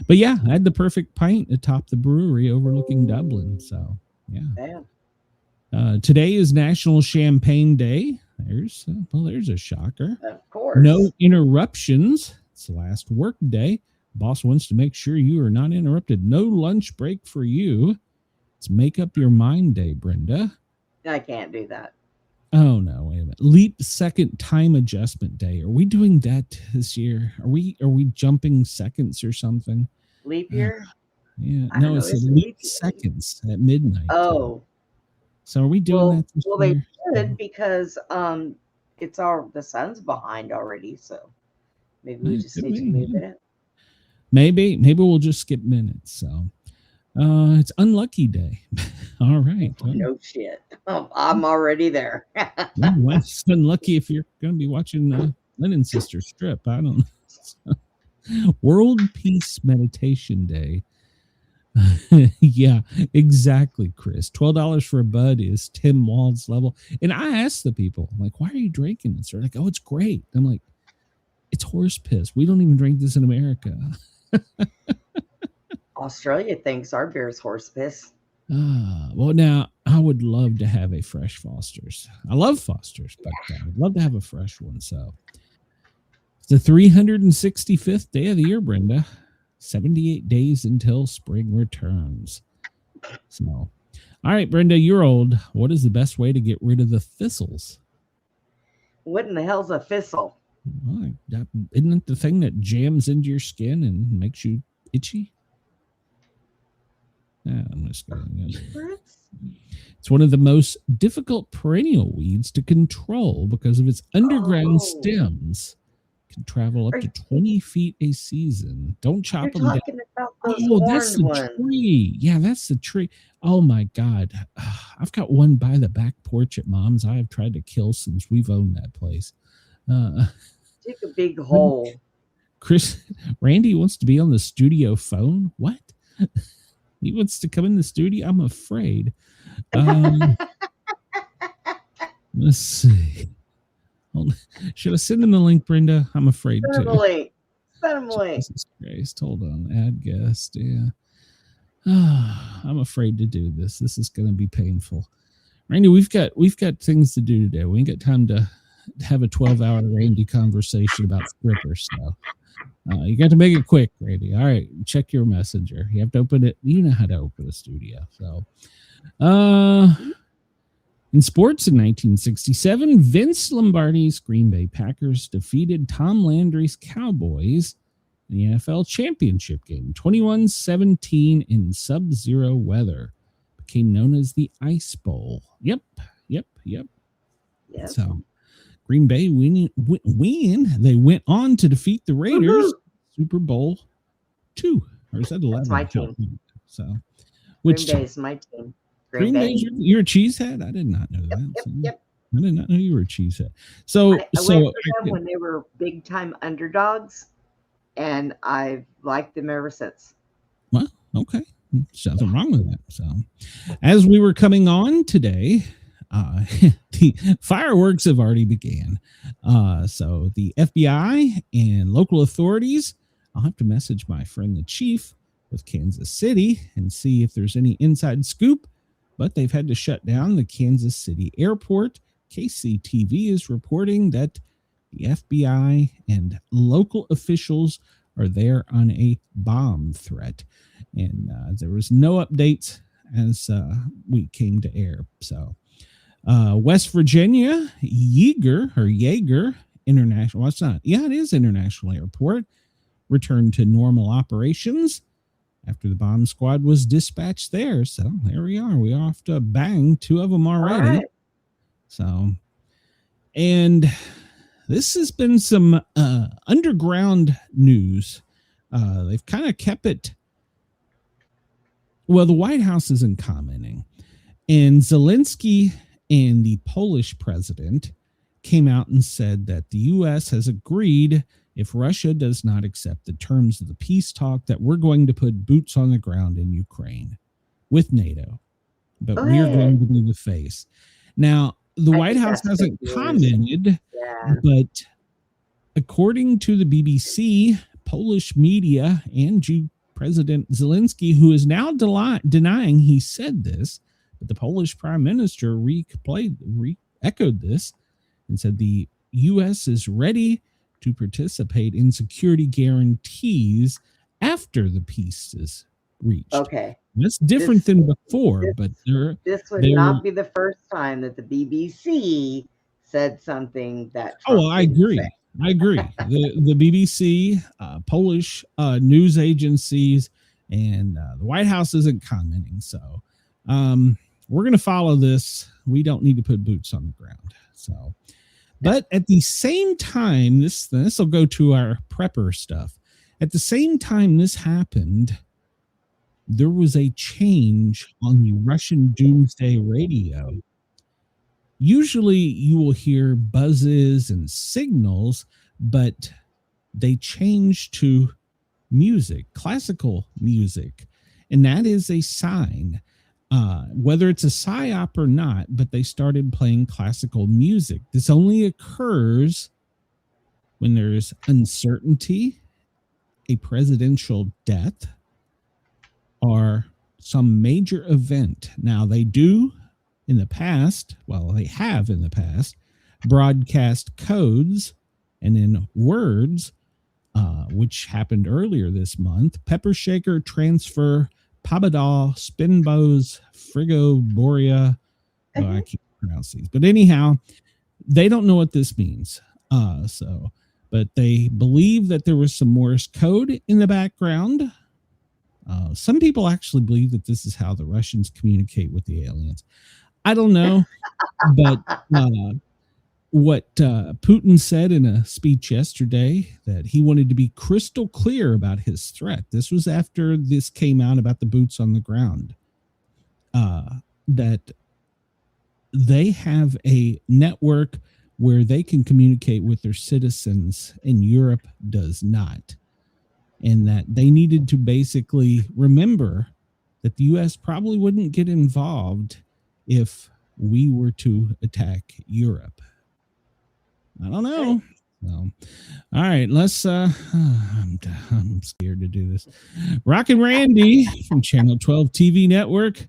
but yeah, I had the perfect pint atop the brewery overlooking Dublin. So, yeah. Damn. Today is National Champagne Day. There's a shocker. Of course. No interruptions. It's the last work day. Boss wants to make sure you are not interrupted. No lunch break for you. It's Make Up Your Mind Day, Brenda. I can't do that. Oh no, wait a minute. Leap Second Time Adjustment Day. Are we doing that this year? Are we jumping seconds or something? Leap year? Yeah. No, it's leap seconds at midnight. Oh. So are we doing that this year? They should, because it's the sun's behind already, so maybe we just need to move it up. Maybe we'll just skip minutes. So it's Unlucky Day. All right. No shit. I'm already there. Well, it's unlucky if you're going to be watching Lennon Sister strip. I don't know. World Peace Meditation Day. Yeah, exactly, Chris. $12 for a bud is Tim Wald's level. And I asked the people, I'm like, why are you drinking this? They're like, oh, it's great. I'm like, it's horse piss. We don't even drink this in America. Australia thinks our beer is horse piss. Well, now I would love to have a fresh Foster's. I love Foster's, but I'd love to have a fresh one. So it's the 365th day of the year, Brenda. 78 days until spring returns. So, all right, Brenda, you're old. What is the best way to get rid of the thistles? What in the hell's a thistle? Well, isn't it the thing that jams into your skin and makes you itchy? I'm just going. It's one of the most difficult perennial weeds to control because of its underground stems. Can travel up to 20 feet a season. Don't chop them down. About those that's the ones. tree. Yeah, that's the tree. Oh my God. I've got one by the back porch at Mom's. I have tried to kill since we've owned that place. Dig a big hole. Randy wants to be on the studio phone. What? He wants to come in the studio. I'm afraid. Let's see. Should I send him the link, Brenda? I'm afraid to. Send him a link. Jesus Christ. Hold on. Add guest. Yeah. I'm afraid to do this. This is going to be painful. Randy, we've got things to do today. We ain't got time to have a 12-hour Randy conversation about strippers. So you got to make it quick, Randy. All right. Check your messenger. You have to open it. You know how to open a studio. So, in sports in 1967, Vince Lombardi's Green Bay Packers defeated Tom Landry's Cowboys in the NFL championship game, 21-17 in sub-zero weather. Became known as the Ice Bowl. Yep. So, Green Bay win. They went on to defeat the Raiders, Super Bowl 2, or is that 11? That's my team. So, Green Bay is my team. Green Bay. You're a cheesehead? I did not know that. Yep. I did not know you were a cheesehead. So, I went for them when they were big time underdogs, and I've liked them ever since. Well, okay. There's nothing wrong with that. So, as we were coming on today, the fireworks have already began. So the FBI and local authorities, I'll have to message my friend the chief with Kansas City and see if there's any inside scoop, but they've had to shut down the Kansas City airport. KCTV is reporting that the FBI and local officials are there on a bomb threat. And there was no updates as we came to air. So West Virginia, Yeager International, well, it's not. Yeah, it is International Airport, returned to normal operations after the bomb squad was dispatched there. So there we are. We off to bang 2 of them already. Right. So, and this has been some underground news. They've kind of kept it. Well, the White House isn't commenting. And Zelensky and the Polish president came out and said that the U.S. has agreed, if Russia does not accept the terms of the peace talk, that we're going to put boots on the ground in Ukraine with NATO. But we're going to be the face. Now, the White House hasn't commented, but according to the BBC, Polish media and President Zelensky, who is now denying he said this, but the Polish prime minister re-echoed this and said the U.S. is ready to participate in security guarantees after the peace is reached. Okay. That's different than before, but this would not be the first time that the BBC said something that Trump I agree. Say. I agree. The BBC, Polish news agencies, and the White House isn't commenting. So we're going to follow this. We don't need to put boots on the ground. So, but at the same time, this will go to our prepper stuff. At the same time this happened, there was a change on the Russian doomsday radio. Usually you will hear buzzes and signals, but they changed to music, classical music. And that is a sign, whether it's a psyop or not, but they started playing classical music. This only occurs when there's uncertainty, a presidential death, or some major event. Now, they do in the past, they have in the past, broadcast codes and in words, which happened earlier this month. Pepper shaker, transfer, Pabadal, Spinbows, Frigoboria. I can't pronounce these. But anyhow, they don't know what this means. But they believe that there was some Morse code in the background. Some people actually believe that this is how the Russians communicate with the aliens. I don't know, but what Putin said in a speech yesterday, that he wanted to be crystal clear about his threat. This was after this came out about the boots on the ground, that they have a network where they can communicate with their citizens and Europe does not. And that they needed to basically remember that the U.S. probably wouldn't get involved if we were to attack Europe. I don't know. So, all right, let's I'm scared to do this. Rock and Randy from Channel 12 TV Network.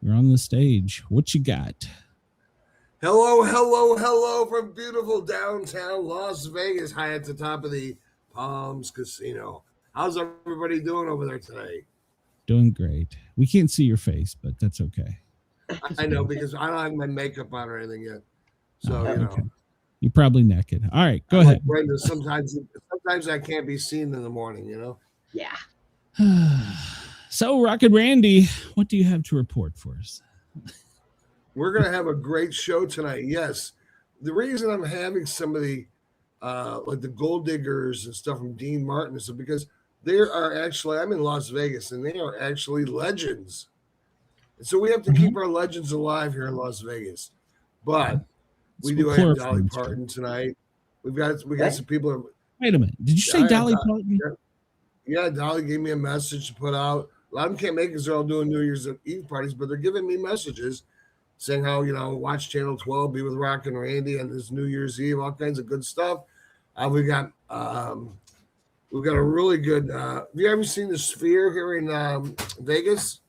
You're on the stage. What you got? Hello from beautiful downtown Las Vegas, high at the top of the Palms Casino. How's everybody doing over there today? Doing great. We can't see your face, but that's okay. I know, because I don't have my makeup on or anything yet. So, you know. You're probably naked. All right, go ahead. Like Brenda, sometimes I can't be seen in the morning, you know? Yeah. So, Rocket Randy, what do you have to report for us? We're going to have a great show tonight. Yes. The reason I'm having some of the like the Gold Diggers and stuff from Dean Martin and stuff, because they are actually, I'm in Las Vegas, and they are actually legends. And so we have to keep our legends alive here in Las Vegas. But we do have Dolly Parton tonight. We got some people. Wait a minute. Did you say Dolly Parton? Yeah, Dolly gave me a message to put out. A lot of them can't make it because they're all doing New Year's Eve parties, but they're giving me messages saying how, watch Channel 12, be with Rock and Randy on this New Year's Eve, all kinds of good stuff. We've got a really good. Have you ever seen the Sphere here in Vegas?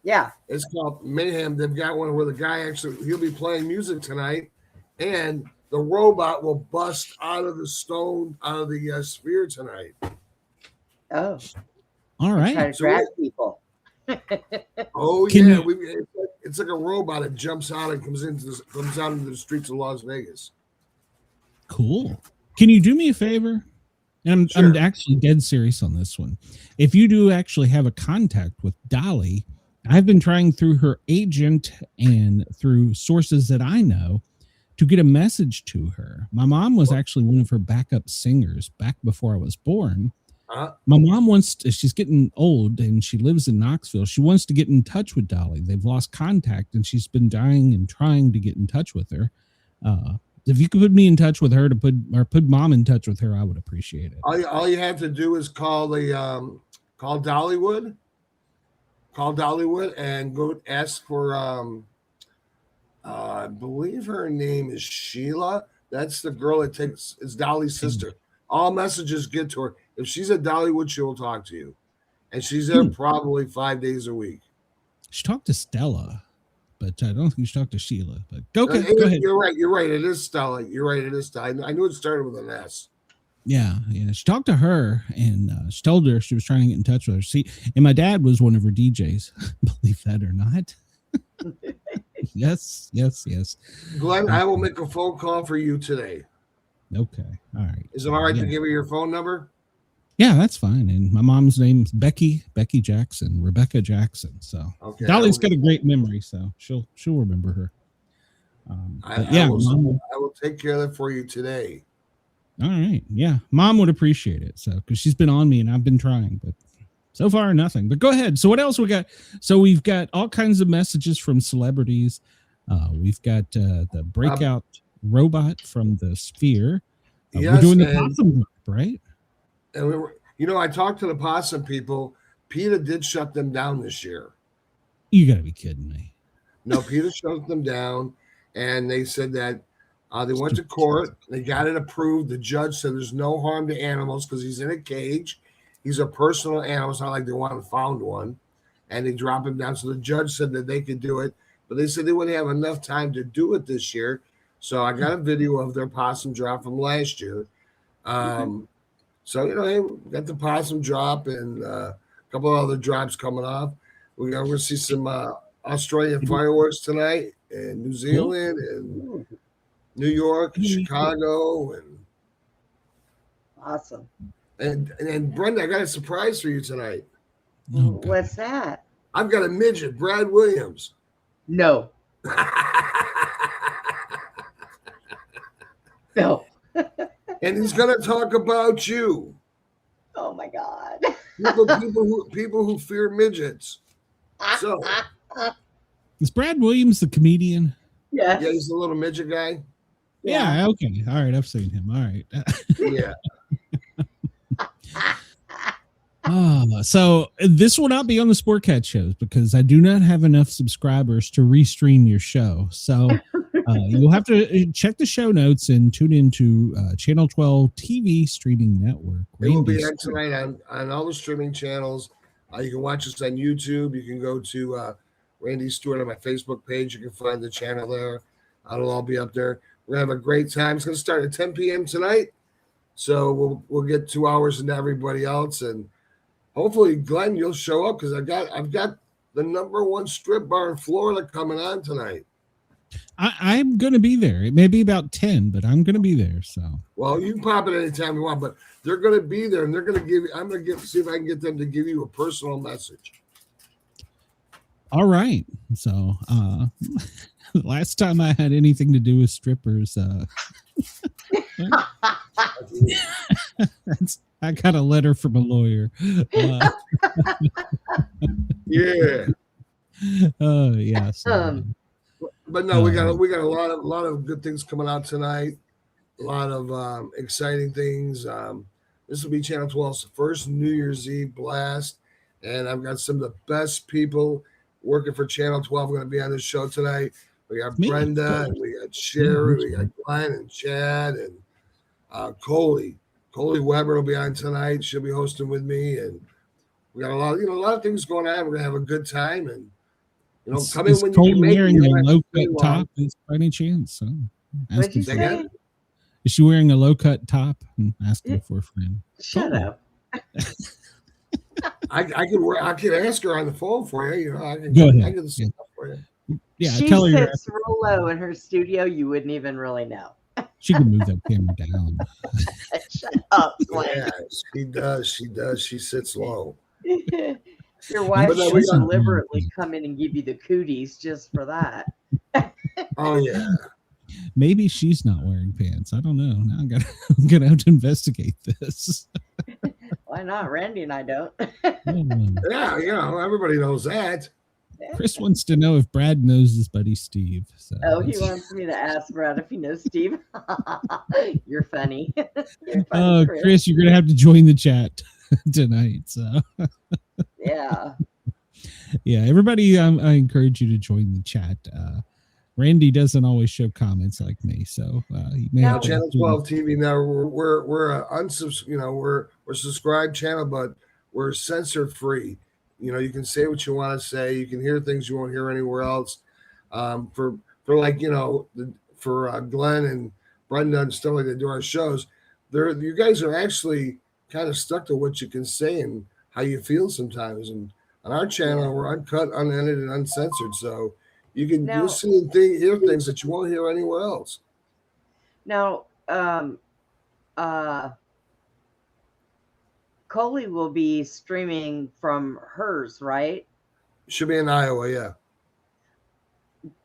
Yeah. It's called Mayhem. They've got one where the guy he'll be playing music tonight, and the robot will bust out of the Sphere tonight. Oh. All right. Try to grab people. Oh, yeah. It's like a robot that jumps out and comes out into the streets of Las Vegas. Cool. Can you do me a favor? And I'm actually dead serious on this one. If you do actually have a contact with Dolly, I've been trying through her agent and through sources that I know to get a message to her. My mom was actually one of her backup singers back before I was born. My mom she's getting old and she lives in Knoxville. She wants to get in touch with Dolly. They've lost contact and she's been dying and trying to get in touch with her. If you could put me in touch with her put mom in touch with her, I would appreciate it. All you have to do is call Dollywood. Call Dollywood and go ask for I believe her name is Sheila. That's the girl it's Dolly's sister. All messages get to her. If she's at Dollywood, she will talk to you. And she's there probably 5 days a week. She talked to Stella, but I don't think she talked to Sheila. But go ahead. You're right. It is Stella. You're right. It is Stella. I knew it started with an S. Yeah. She talked to her and she told her she was trying to get in touch with her. See, and my dad was one of her DJs. Believe that or not. Yes. Glenn, I will make a phone call for you today. Okay. All right. Is it all right to give her your phone number? Yeah, that's fine. And my mom's name's Rebecca Jackson. So Dolly's got a great memory, so she'll remember her. I will take care of that for you today. All right. Yeah. Mom would appreciate it. So, because she's been on me and I've been trying, but so far nothing. But go ahead. So what else we got? So we've got all kinds of messages from celebrities. We've got the breakout robot from the Sphere. We're doing the possum drop, right? And I talked to the possum people. PETA did shut them down this year. You got to be kidding me. No, PETA shut them down, and they said that they went to court. They got it approved. The judge said there's no harm to animals because he's in a cage. He's a personal animal. It's not like they went and found one, and they drop him down. So the judge said that they could do it, but they said they wouldn't have enough time to do it this year. So I got a video of their possum drop from last year. So, hey, we got the possum drop and a couple of other drops coming off. We're going to see some Australian fireworks tonight in New Zealand and New York and Chicago. And awesome. And Brenda, I got a surprise for you tonight. What's that? I've got a midget, Brad Williams. No. No. And he's going to talk about you. Oh my God. People who fear midgets. So is Brad Williams the comedian? Yes. Yeah, he's the little midget guy. Yeah. Okay. All right. I've seen him. All right. Yeah. So this will not be on the Sportcat shows because I do not have enough subscribers to restream your show. So you'll have to check the show notes and tune into Channel 12 TV streaming network. It will be on tonight on all the streaming channels. You can watch us on YouTube. You can go to Randy Stewart on my Facebook page. You can find the channel there. It'll all be up there. We're going to have a great time. It's going to start at 10 p.m. tonight. So we'll get 2 hours into everybody else. And hopefully, Glenn, you'll show up because I've got the #1 strip bar in Florida coming on tonight. I'm going to be there. It may be about 10, but I'm going to be there. So, well, you can pop it anytime you want, but they're going to be there, and they're going to give you. I'm going to see if I can get them to give you a personal message. All right. So, last time I had anything to do with strippers, I got a letter from a lawyer. Yeah. Oh yeah. But no, we got a lot of good things coming out tonight. A lot of exciting things. This will be Channel 12's first New Year's Eve blast, and I've got some of the best people working for Channel 12 going to be on this show tonight. We got Brenda, and we got Sherry, we got Glenn and Chad, and Coley. Coley Weber will be on tonight. She'll be hosting with me, and we got a lot of things going on. We're gonna have a good time, and come in when you can make wearing it. a low cut top by any chance? What'd you say? Is she wearing a low cut top? I'm asking for a friend. Shut up. I can ask her on the phone for you. I can Go ahead. I can set up for you. Yeah, she tell her sits real low in her studio. You wouldn't even really know. she can move that camera down. Shut up, Glenn. Yeah, she does. She does. She sits low. Your wife should deliberately come in and give you the cooties just for that. Oh yeah. Maybe she's not wearing pants. I don't know. Now I'm gonna have to investigate this. Why not? Randy and I don't. Yeah, everybody knows that. Chris wants to know if Brad knows his buddy Steve. So he wants me to ask Brad if he knows Steve. You're funny. You're funny, oh, Chris, you're gonna have to join the chat tonight. So yeah. Yeah, everybody, I encourage you to join the chat. Randy doesn't always show comments like me, so he may have Channel 12 TV now. We're a subscribed channel, but we're censor free. You can say what you want to say. You can hear things you won't hear anywhere else. For Glenn and Brenda and stuff like that do our shows, you guys are actually kind of stuck to what you can say and how you feel sometimes. And on our channel, we're uncut, unedited, uncensored, so you'll see and hear things that you won't hear anywhere else. Now, Coley will be streaming from hers, right? She'll be in Iowa, yeah.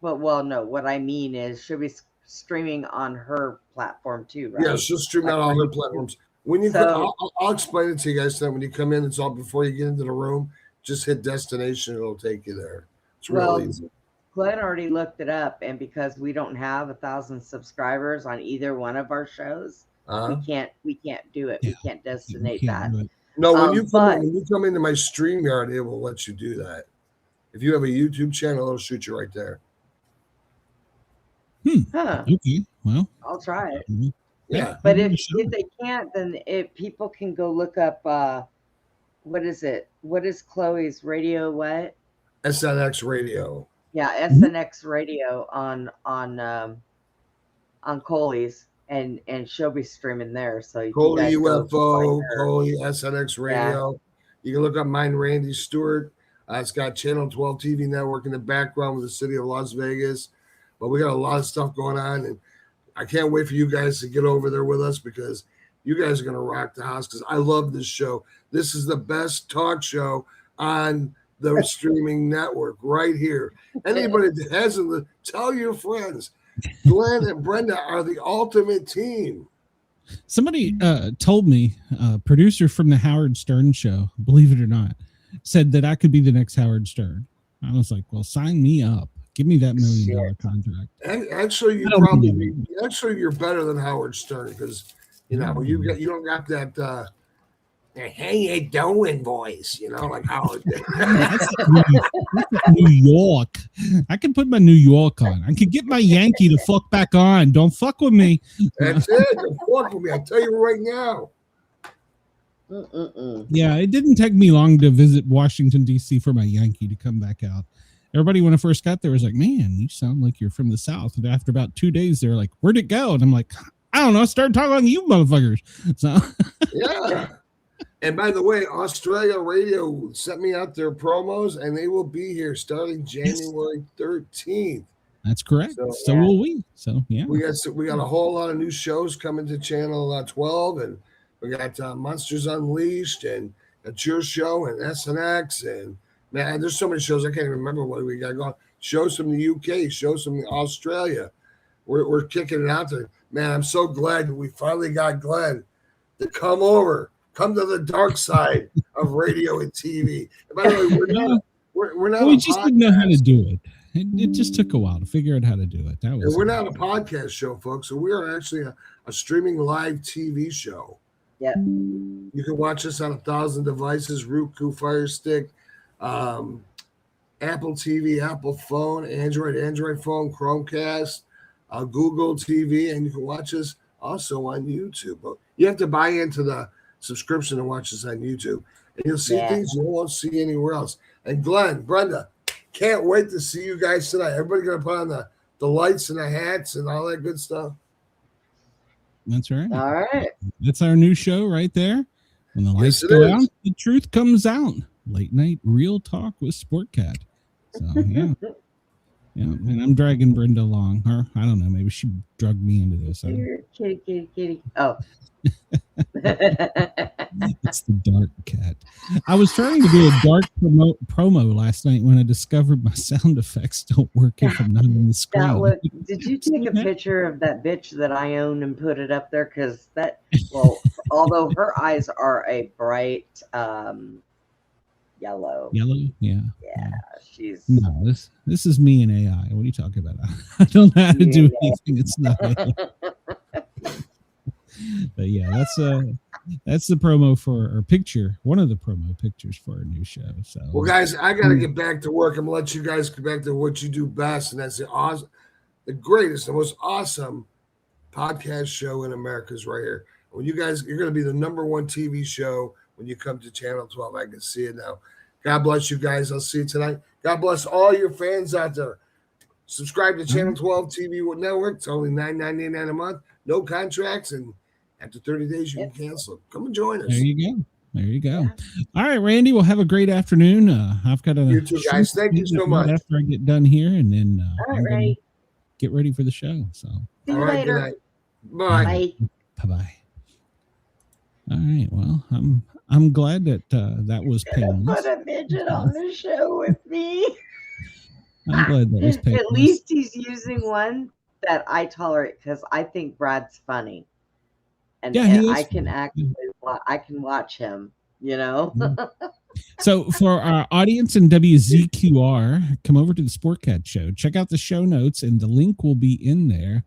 But no. What I mean is, she'll be streaming on her platform too, right? Yeah, she'll stream on all her platforms. When you, I'll explain it to you guys. Then when you come in, it's all before you get into the room. Just hit destination; it'll take you there. It's real easy. Glenn already looked it up, and because we don't have 1,000 subscribers on either one of our shows, we can't do it. Yeah. We can't destinate that. No, when you come into my StreamYard, it will let you do that. If you have a YouTube channel, it'll shoot you right there. Huh. Okay. Well, I'll try it. Mm-hmm. Yeah. But if they can't, then people can go look up what is it? What is Chloe's radio? What? SNX Radio. Yeah, SNX Radio on Coley's, and she'll be streaming there. So Coley UFO, Coley SNX Radio. Yeah. You can look up mine, Randy Stewart. It's got Channel 12 TV network in the background with the city of Las Vegas. But we got a lot of stuff going on, and I can't wait for you guys to get over there with us, because you guys are going to rock the house, because I love this show. This is the best talk show on the streaming network right here. Anybody that hasn't, tell your friends. Glenn and Brenda are the ultimate team. Somebody told me, producer from the Howard Stern show, believe it or not, said that I could be the next Howard Stern. I was like, well, sign me up. Give me that $1 million contract. Actually, you're better than Howard Stern, because you don't got that hey you doing voice, like Howard did. New York. I can put my New York on. I can get my Yankee to fuck back on. Don't fuck with me. That's it. Don't fuck with me. I'll tell you right now. Yeah, it didn't take me long to visit Washington, D.C. for my Yankee to come back out. Everybody, when I first got there, was like, man, you sound like you're from the South. And after about 2 days, they're like, where'd it go? And I'm like, I don't know. I started talking like you motherfuckers. So yeah. And by the way, Australia Radio sent me out their promos, and they will be here starting January 13th. That's correct. So will we. So yeah, we got a whole lot of new shows coming to Channel 12, and we got Monsters Unleashed, and It's Your Show, and SNX, and man, there's so many shows I can't even remember what we got going. Shows from the UK, shows from Australia. we're kicking it out there. Man, I'm so glad we finally got Glenn to come to the dark side of radio and TV. And by the way, we're not. We just didn't know how to do it. It just took a while to figure out how to do it. We're not a podcast show, folks. So we are actually a streaming live TV show. Yeah. You can watch us on 1,000 devices: Roku, Fire Stick, Apple TV, Apple phone, Android phone, Chromecast, Google TV, and you can watch us also on YouTube. But you have to buy into the subscription to watch us on YouTube, and you'll see things you won't see anywhere else. And Glenn, Brenda, can't wait to see you guys tonight. Everybody gonna put on the lights and the hats and all that good stuff. That's right. All right. That's our new show right there. When the lights go out, the truth comes out. Late night real talk with Sportcat. So yeah. Yeah, and I'm dragging Brenda along. Or I don't know, maybe she drugged me into this. Kitty. Oh. It's the dark cat. I was trying to do a dark promo last night when I discovered my sound effects don't work if I'm not on the screen. Did you take a picture of that bitch that I own and put it up there? Because although her eyes are a bright yellow. Yeah. She's this is me and AI. What are you talking about? I don't know how to do anything. It's not AI. But yeah, that's the promo for our picture. One of the promo pictures for our new show. So well, guys, I got to get back to work. I'm gonna let you guys get back to what you do best, and that's the greatest, the most awesome podcast show in America is right here. When you're gonna be the number one TV show when you come to Channel 12. I can see it now. God bless you guys. I'll see you tonight. God bless all your fans out there. Subscribe to Channel 12 TV Network. It's only $9.99 a month. No contracts, and after 30 days, you can cancel. Come and join us. There you go. All right, Randy, we'll have a great afternoon. I've got you too, guys. Thank you so much. After I get done here, and then all right, get ready for the show. So see you later. Good night. Bye. All right. Well, I'm glad that that was painless. Put a midget on the show with me. I'm glad that was painless. At least he's using one that I tolerate because I think Brad's funny. And I can I can watch him, you know. So for our audience in WZQR, come over to the Sportcat show. Check out the show notes, and the link will be in there.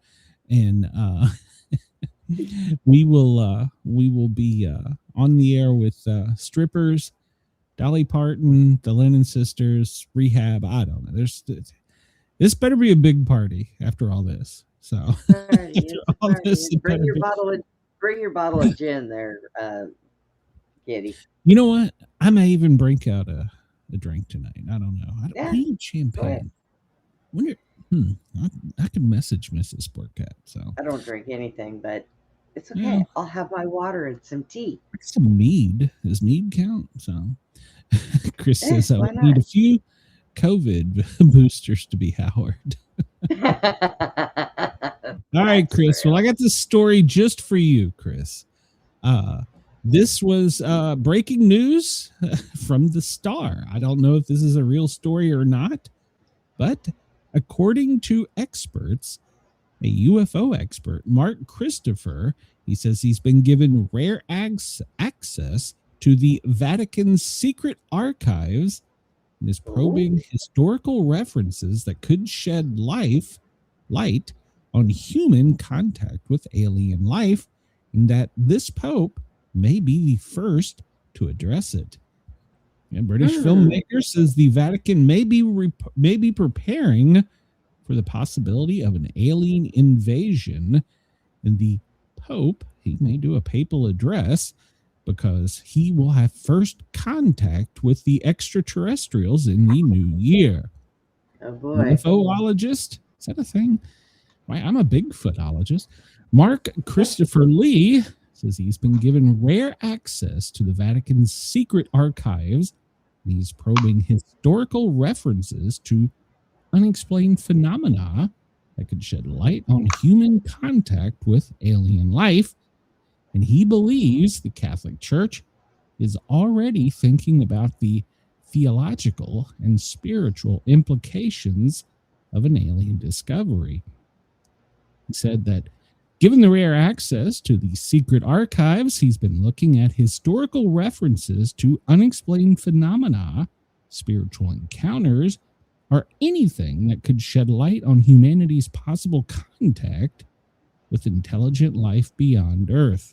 And we will be on the air with strippers, Dolly Parton, the Lennon Sisters, Rehab. I don't know. This better be a big party after all this. So Bring your bottle of gin there, Kitty. You know what? I may even break out a drink tonight. I don't know. I need champagne. Wonder. I could message Mrs. Sportcat. So I don't drink anything, but it's okay. Yeah. I'll have my water and some tea. Some mead. Does mead count? So Chris says I would need a few COVID boosters to be Howard. All right, Chris. Well, I got this story just for you, Chris. This was breaking news from the Star. I don't know if this is a real story or not, but according to experts, a UFO expert, Mark Christopher, he says he's been given rare access to the Vatican's secret archives and is probing historical references that could shed light on human contact with alien life, and that this Pope may be the first to address it. A British filmmaker says the Vatican may be preparing for the possibility of an alien invasion, and the Pope, he may do a papal address because he will have first contact with the extraterrestrials in the new year. Oh boy. UFOologist? Is that a thing? Why, I'm a Bigfootologist. Mark Christopher Lee says he's been given rare access to the Vatican's secret archives. He's probing historical references to unexplained phenomena that could shed light on human contact with alien life. And he believes the Catholic Church is already thinking about the theological and spiritual implications of an alien discovery. He said that given the rare access to the secret archives, he's been looking at historical references to unexplained phenomena, spiritual encounters, or anything that could shed light on humanity's possible contact with intelligent life beyond Earth.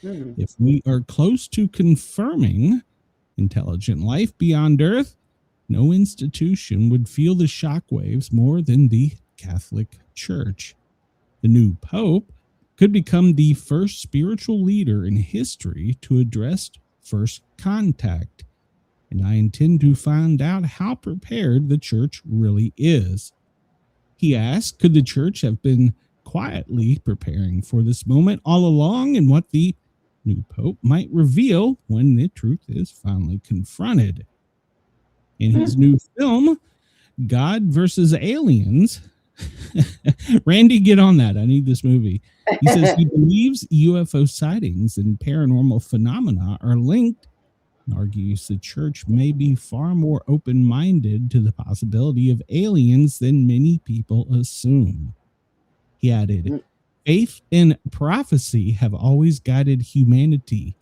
If we are close to confirming intelligent life beyond Earth, no institution would feel the shockwaves more than the Catholic Church. The new Pope could become the first spiritual leader in history to address first contact, and I intend to find out how prepared the Church really is. He asked, could the Church have been quietly preparing for this moment all along, and what the new Pope might reveal when the truth is finally confronted. In his new film, God versus Aliens, Randy, get on that. I need this movie. He says he believes UFO sightings and paranormal phenomena are linked, and argues the Church may be far more open-minded to the possibility of aliens than many people assume. He added, faith and prophecy have always guided humanity.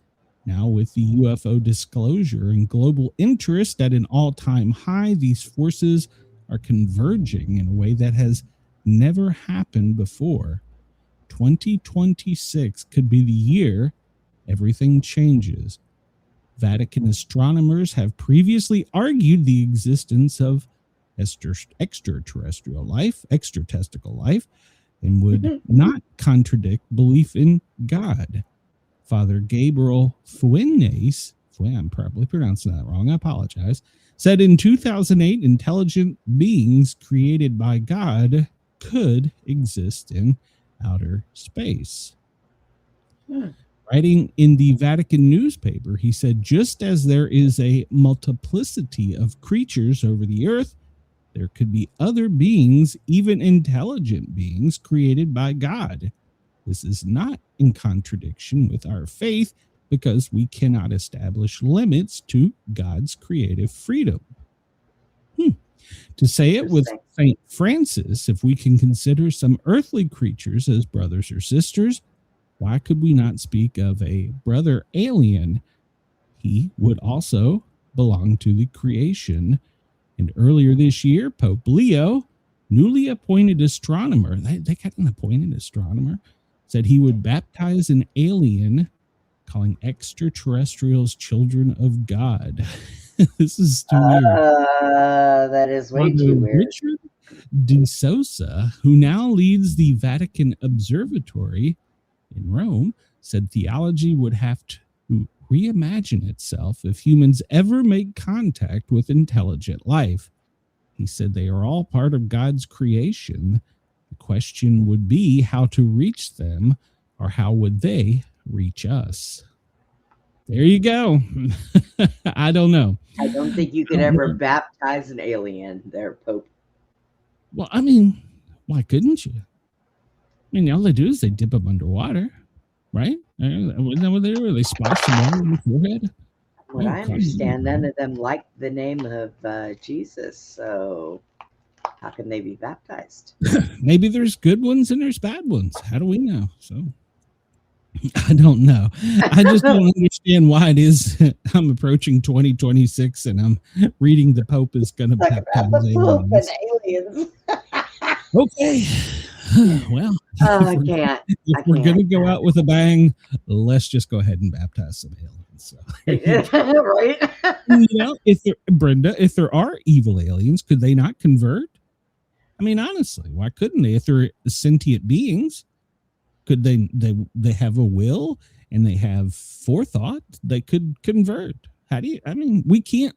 Now, with the UFO disclosure and global interest at an all-time high, these forces are converging in a way that has never happened before. 2026 could be the year everything changes. Vatican astronomers have previously argued the existence of extraterrestrial life, extratestical life, and would not contradict belief in God. Father Gabriel Fuentes, I'm probably pronouncing that wrong, I apologize, said in 2008, intelligent beings created by God could exist in outer space. Writing in the Vatican newspaper, he said, just as there is a multiplicity of creatures over the earth, there could be other beings, even intelligent beings, created by God. This is not in contradiction with our faith because we cannot establish limits to God's creative freedom. To say it with Saint Francis, if we can consider some earthly creatures as brothers or sisters, why could we not speak of a brother alien? He would also belong to the creation. And earlier this year, Pope Leo, newly appointed astronomer, they got an appointed astronomer, said he would baptize an alien, calling extraterrestrials children of God. This is too weird. That is way too weird. Richard de Sousa, who now leads the Vatican Observatory in Rome, said theology would have to reimagine itself if humans ever make contact with intelligent life. He said they are all part of God's creation. The question would be how to reach them, or how would they reach us? There you go. I don't know. I don't think you could ever baptize an alien there, Pope. Well, I mean, why couldn't you? I mean, all they do is they dip them underwater, right? Wasn't that what they do? They splash some water in the forehead? What I understand, none of them like the name of Jesus, so how can they be baptized? Maybe there's good ones and there's bad ones. How do we know? So I don't know. I just don't understand why it is I'm approaching 2026 and I'm reading the Pope is going to baptize aliens. Okay. Well, I can't. If we're going to go out with a bang, let's just go ahead and baptize some aliens. So, right? You know, Brenda, if there are evil aliens, could they not convert? I mean, honestly, why couldn't they? If they're sentient beings, could they have a will and they have forethought? They could convert. How do you? I mean, we can't.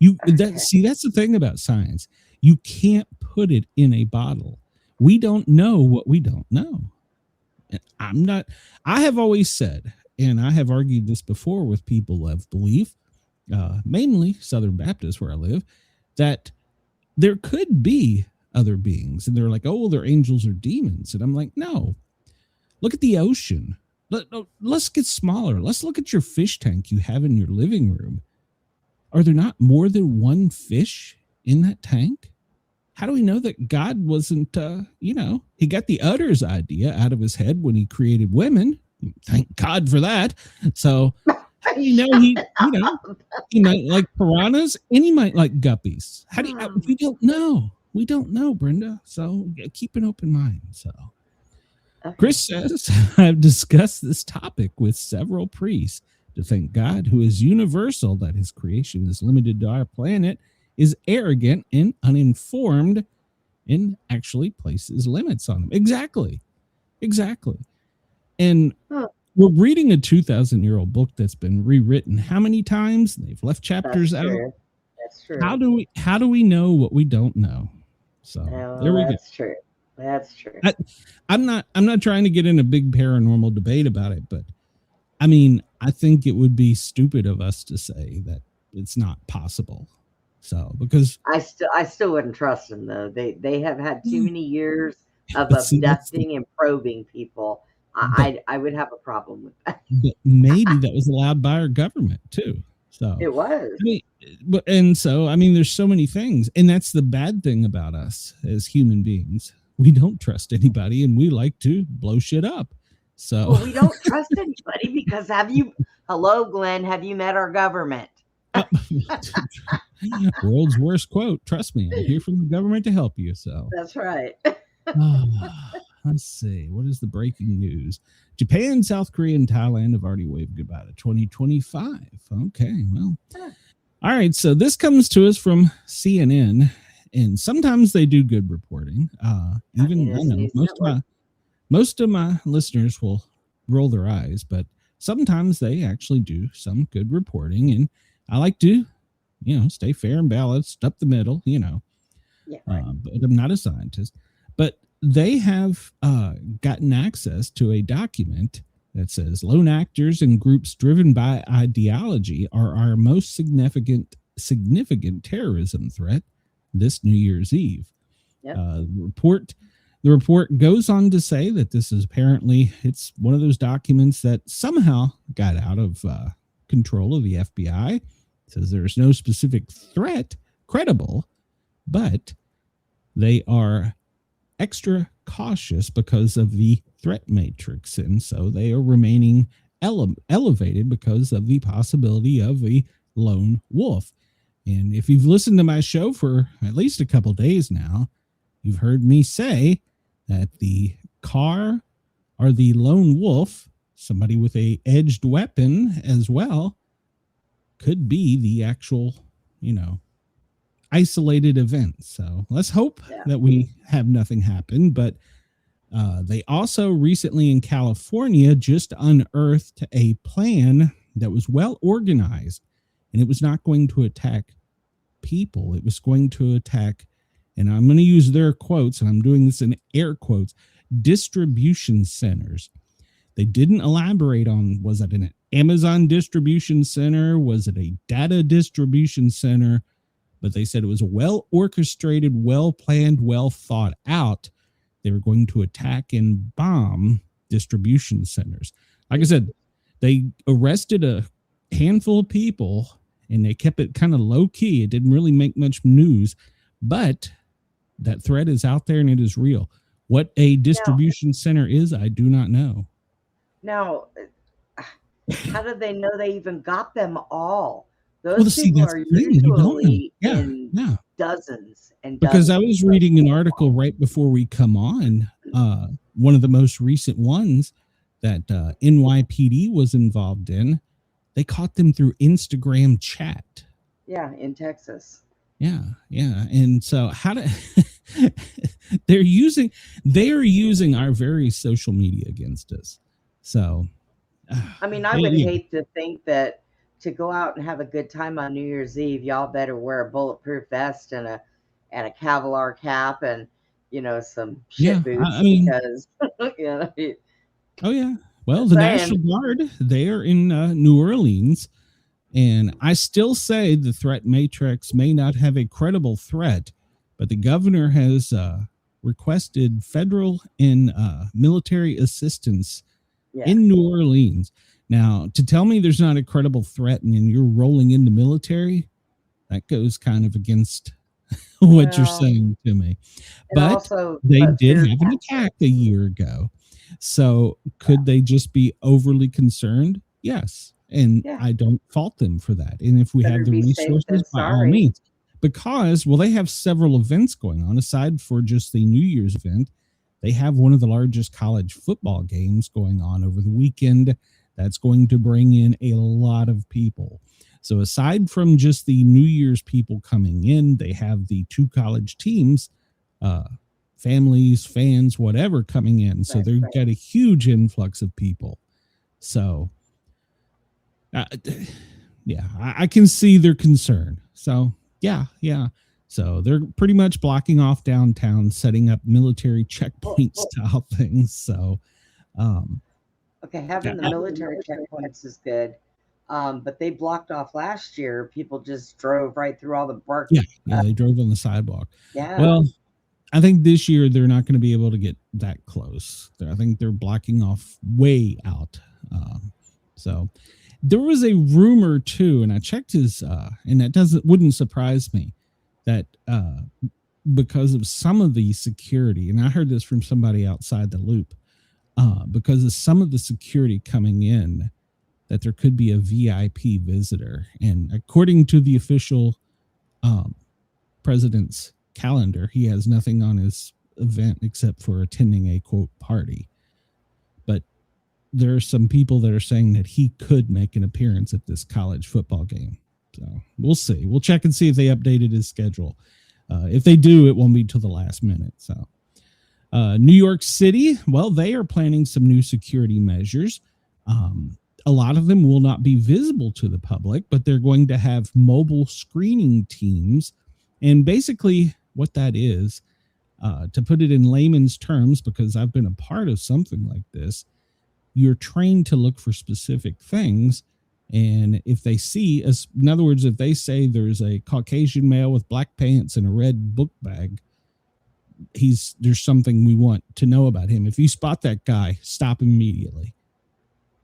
That's the thing about science. You can't put it in a bottle. We don't know what we don't know. I have always said, and I have argued this before with people of belief, mainly Southern Baptists where I live, that there could be other beings. And they're like, oh, well, they're angels or demons. And I'm like, no. Look at the ocean. Let's get smaller. Let's look at your fish tank you have in your living room. Are there not more than one fish in that tank? how do we know that God wasn't, he got the udder's idea out of his head when he created women. Thank God for that. So how do you know he might like piranhas and he might like guppies? How do you, we don't know. We don't know, Brenda. So keep an open mind. So Chris says, I've discussed this topic with several priests to thank God, who is universal, that his creation is limited to our planet, is arrogant and uninformed, and actually places limits on them. Exactly. And we're reading a 2,000-year-old book that's been rewritten how many times? They've left chapters out. That's true. How do we know what we don't know? So there we go. That's true. I'm not trying to get in a big paranormal debate about it, but I mean, I think it would be stupid of us to say that it's not possible. So because I still wouldn't trust them though. They have had too many years of abducting and probing people. I would have a problem with that. But maybe that was allowed by our government too. So it was. There's so many things, and that's the bad thing about us as human beings. We don't trust anybody, and we like to blow shit up. So we don't trust anybody because hello, Glenn, have you met our government? World's worst quote. Trust me, I'm here from the government to help you. So that's right. Let's see. What is the breaking news? Japan, South Korea, and Thailand have already waved goodbye to 2025. Okay, well. All right, so this comes to us from CNN, and sometimes they do good reporting. Most of my listeners will roll their eyes, but sometimes they actually do some good reporting, and I like to, stay fair and balanced up the middle, Yeah, right. But I'm not a scientist. But they have gotten access to a document that says lone actors and groups driven by ideology are our most significant terrorism threat this New Year's Eve. Yep. The report goes on to say that this is it's one of those documents that somehow got out of control of the FBI. It says there's no specific threat credible, but they are extra cautious because of the threat matrix, and so they are remaining elevated because of the possibility of a lone wolf. And if you've listened to my show for at least a couple days now, you've heard me say that the car or the lone wolf, somebody with a edged weapon as well, could be the actual, isolated event. So let's hope that we have nothing happen. But they also recently in California just unearthed a plan that was well organized, and it was not going to attack people. It was going to attack, and I'm going to use their quotes, and I'm doing this in air quotes, distribution centers. They didn't elaborate on, was it an Amazon distribution center? Was it a data distribution center? But they said it was well orchestrated, well planned, well thought out. They were going to attack and bomb distribution centers. Like I said, they arrested a handful of people and they kept it kind of low key. It didn't really make much news, but that threat is out there and it is real. What a distribution center is, I do not know. Now, how did they know they even got them all? Those people are usually in dozens and dozens. Because I was reading an article right before we come on, one of the most recent ones that NYPD was involved in. They caught them through Instagram chat. Yeah, in Texas. Yeah. And so they are using our very social media against us. So, I mean, I would hate to think that to go out and have a good time on New Year's Eve, y'all better wear a bulletproof vest and a Kevlar cap and some shit boots because Oh yeah. Well, the National Guard, they are in New Orleans, and I still say the threat matrix may not have a credible threat, but the governor has requested federal and military assistance in New Orleans. Now, to tell me there's not a credible threat and you're rolling into military, that goes kind of against what you're saying to me. But also, they did have an attack a year ago. So could they just be overly concerned? Yes. And I don't fault them for that. And if we have the resources, by all means. Because, well, they have several events going on aside for just the New Year's event. They have one of the largest college football games going on over the weekend. That's going to bring in a lot of people. So aside from just the New Year's people coming in, they have the two college teams, families, fans, whatever coming in. So they've got a huge influx of people. So, I can see their concern. So, yeah. So they're pretty much blocking off downtown, setting up military checkpoint style things. So, having the military checkpoints is good. But they blocked off last year. People just drove right through all the bark. Yeah, they drove on the sidewalk. Yeah. Well, I think this year they're not going to be able to get that close. I think they're blocking off way out. So there was a rumor too, and I checked his, and that wouldn't surprise me, that because of some of the security, and I heard this from somebody outside the loop, because of some of the security coming in, that there could be a VIP visitor. And according to the official president's calendar, he has nothing on his event except for attending a quote party. But there are some people that are saying that he could make an appearance at this college football game. So we'll see. We'll check and see if they updated his schedule. If they do, it won't be till the last minute. So New York City, well, they are planning some new security measures. A lot of them will not be visible to the public, but they're going to have mobile screening teams. And basically what that is, to put it in layman's terms, because I've been a part of something like this, you're trained to look for specific things. And if they see, in other words, if they say there's a Caucasian male with black pants and a red book bag, there's something we want to know about him. If you spot that guy, stop immediately.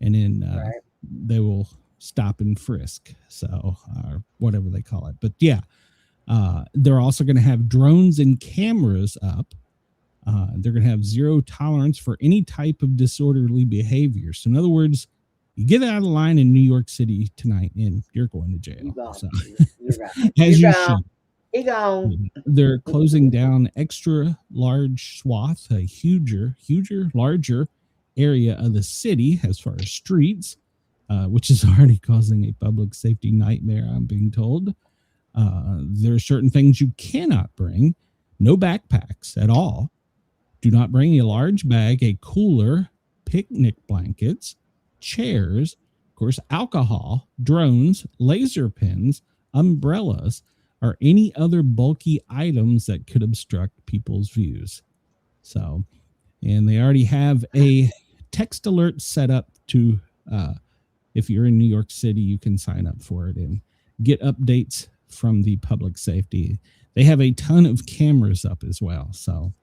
And then they will stop and frisk. So, whatever they call it. But yeah, they're also going to have drones and cameras up. They're going to have zero tolerance for any type of disorderly behavior. So in other words, you get out of line in New York City tonight and you're going to jail. So, as you should. They're closing down extra large swath, a larger area of the city as far as streets, which is already causing a public safety nightmare, I'm being told. There are certain things you cannot bring. No backpacks at all. Do not bring a large bag, a cooler, picnic blankets, chairs, of course, alcohol, drones, laser pens, umbrellas, or any other bulky items that could obstruct people's views. So, and they already have a text alert set up to, if you're in New York City, you can sign up for it and get updates from the public safety. They have a ton of cameras up as well. So,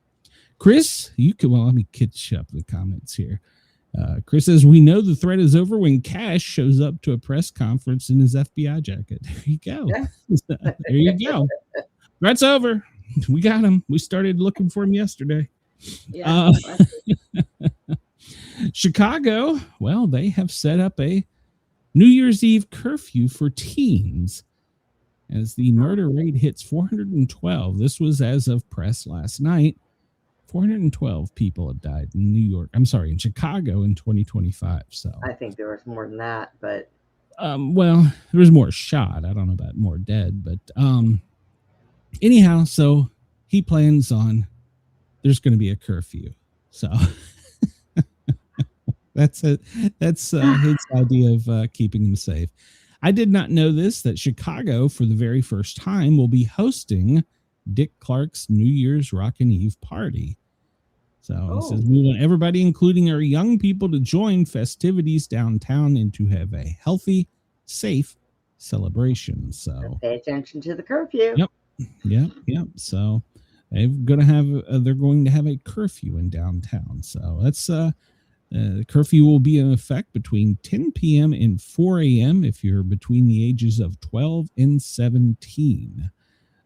Chris, let me catch up the comments here. Chris says, we know the threat is over when Cash shows up to a press conference in his FBI jacket. There you go. There you go. Threat's over. We got him. We started looking for him yesterday. Yeah. Chicago, well, they have set up a New Year's Eve curfew for teens as the murder rate hits 412. This was as of press last night. 412 people have died in Chicago in 2025. So I think there was more than that, but well, there was more shot. I don't know about more dead, but anyhow, so he plans on there's going to be a curfew. So that's it. That's his idea of keeping them safe. I did not know this, that Chicago, for the very first time, will be hosting Dick Clark's New Year's Rockin' Eve party. So he says, we want everybody, including our young people, to join festivities downtown and to have a healthy, safe celebration. So pay attention to the curfew. Yep. So they're going to have a curfew in downtown. So that's the curfew will be in effect between 10 p.m. and 4 a.m. if you're between the ages of 12 and 17.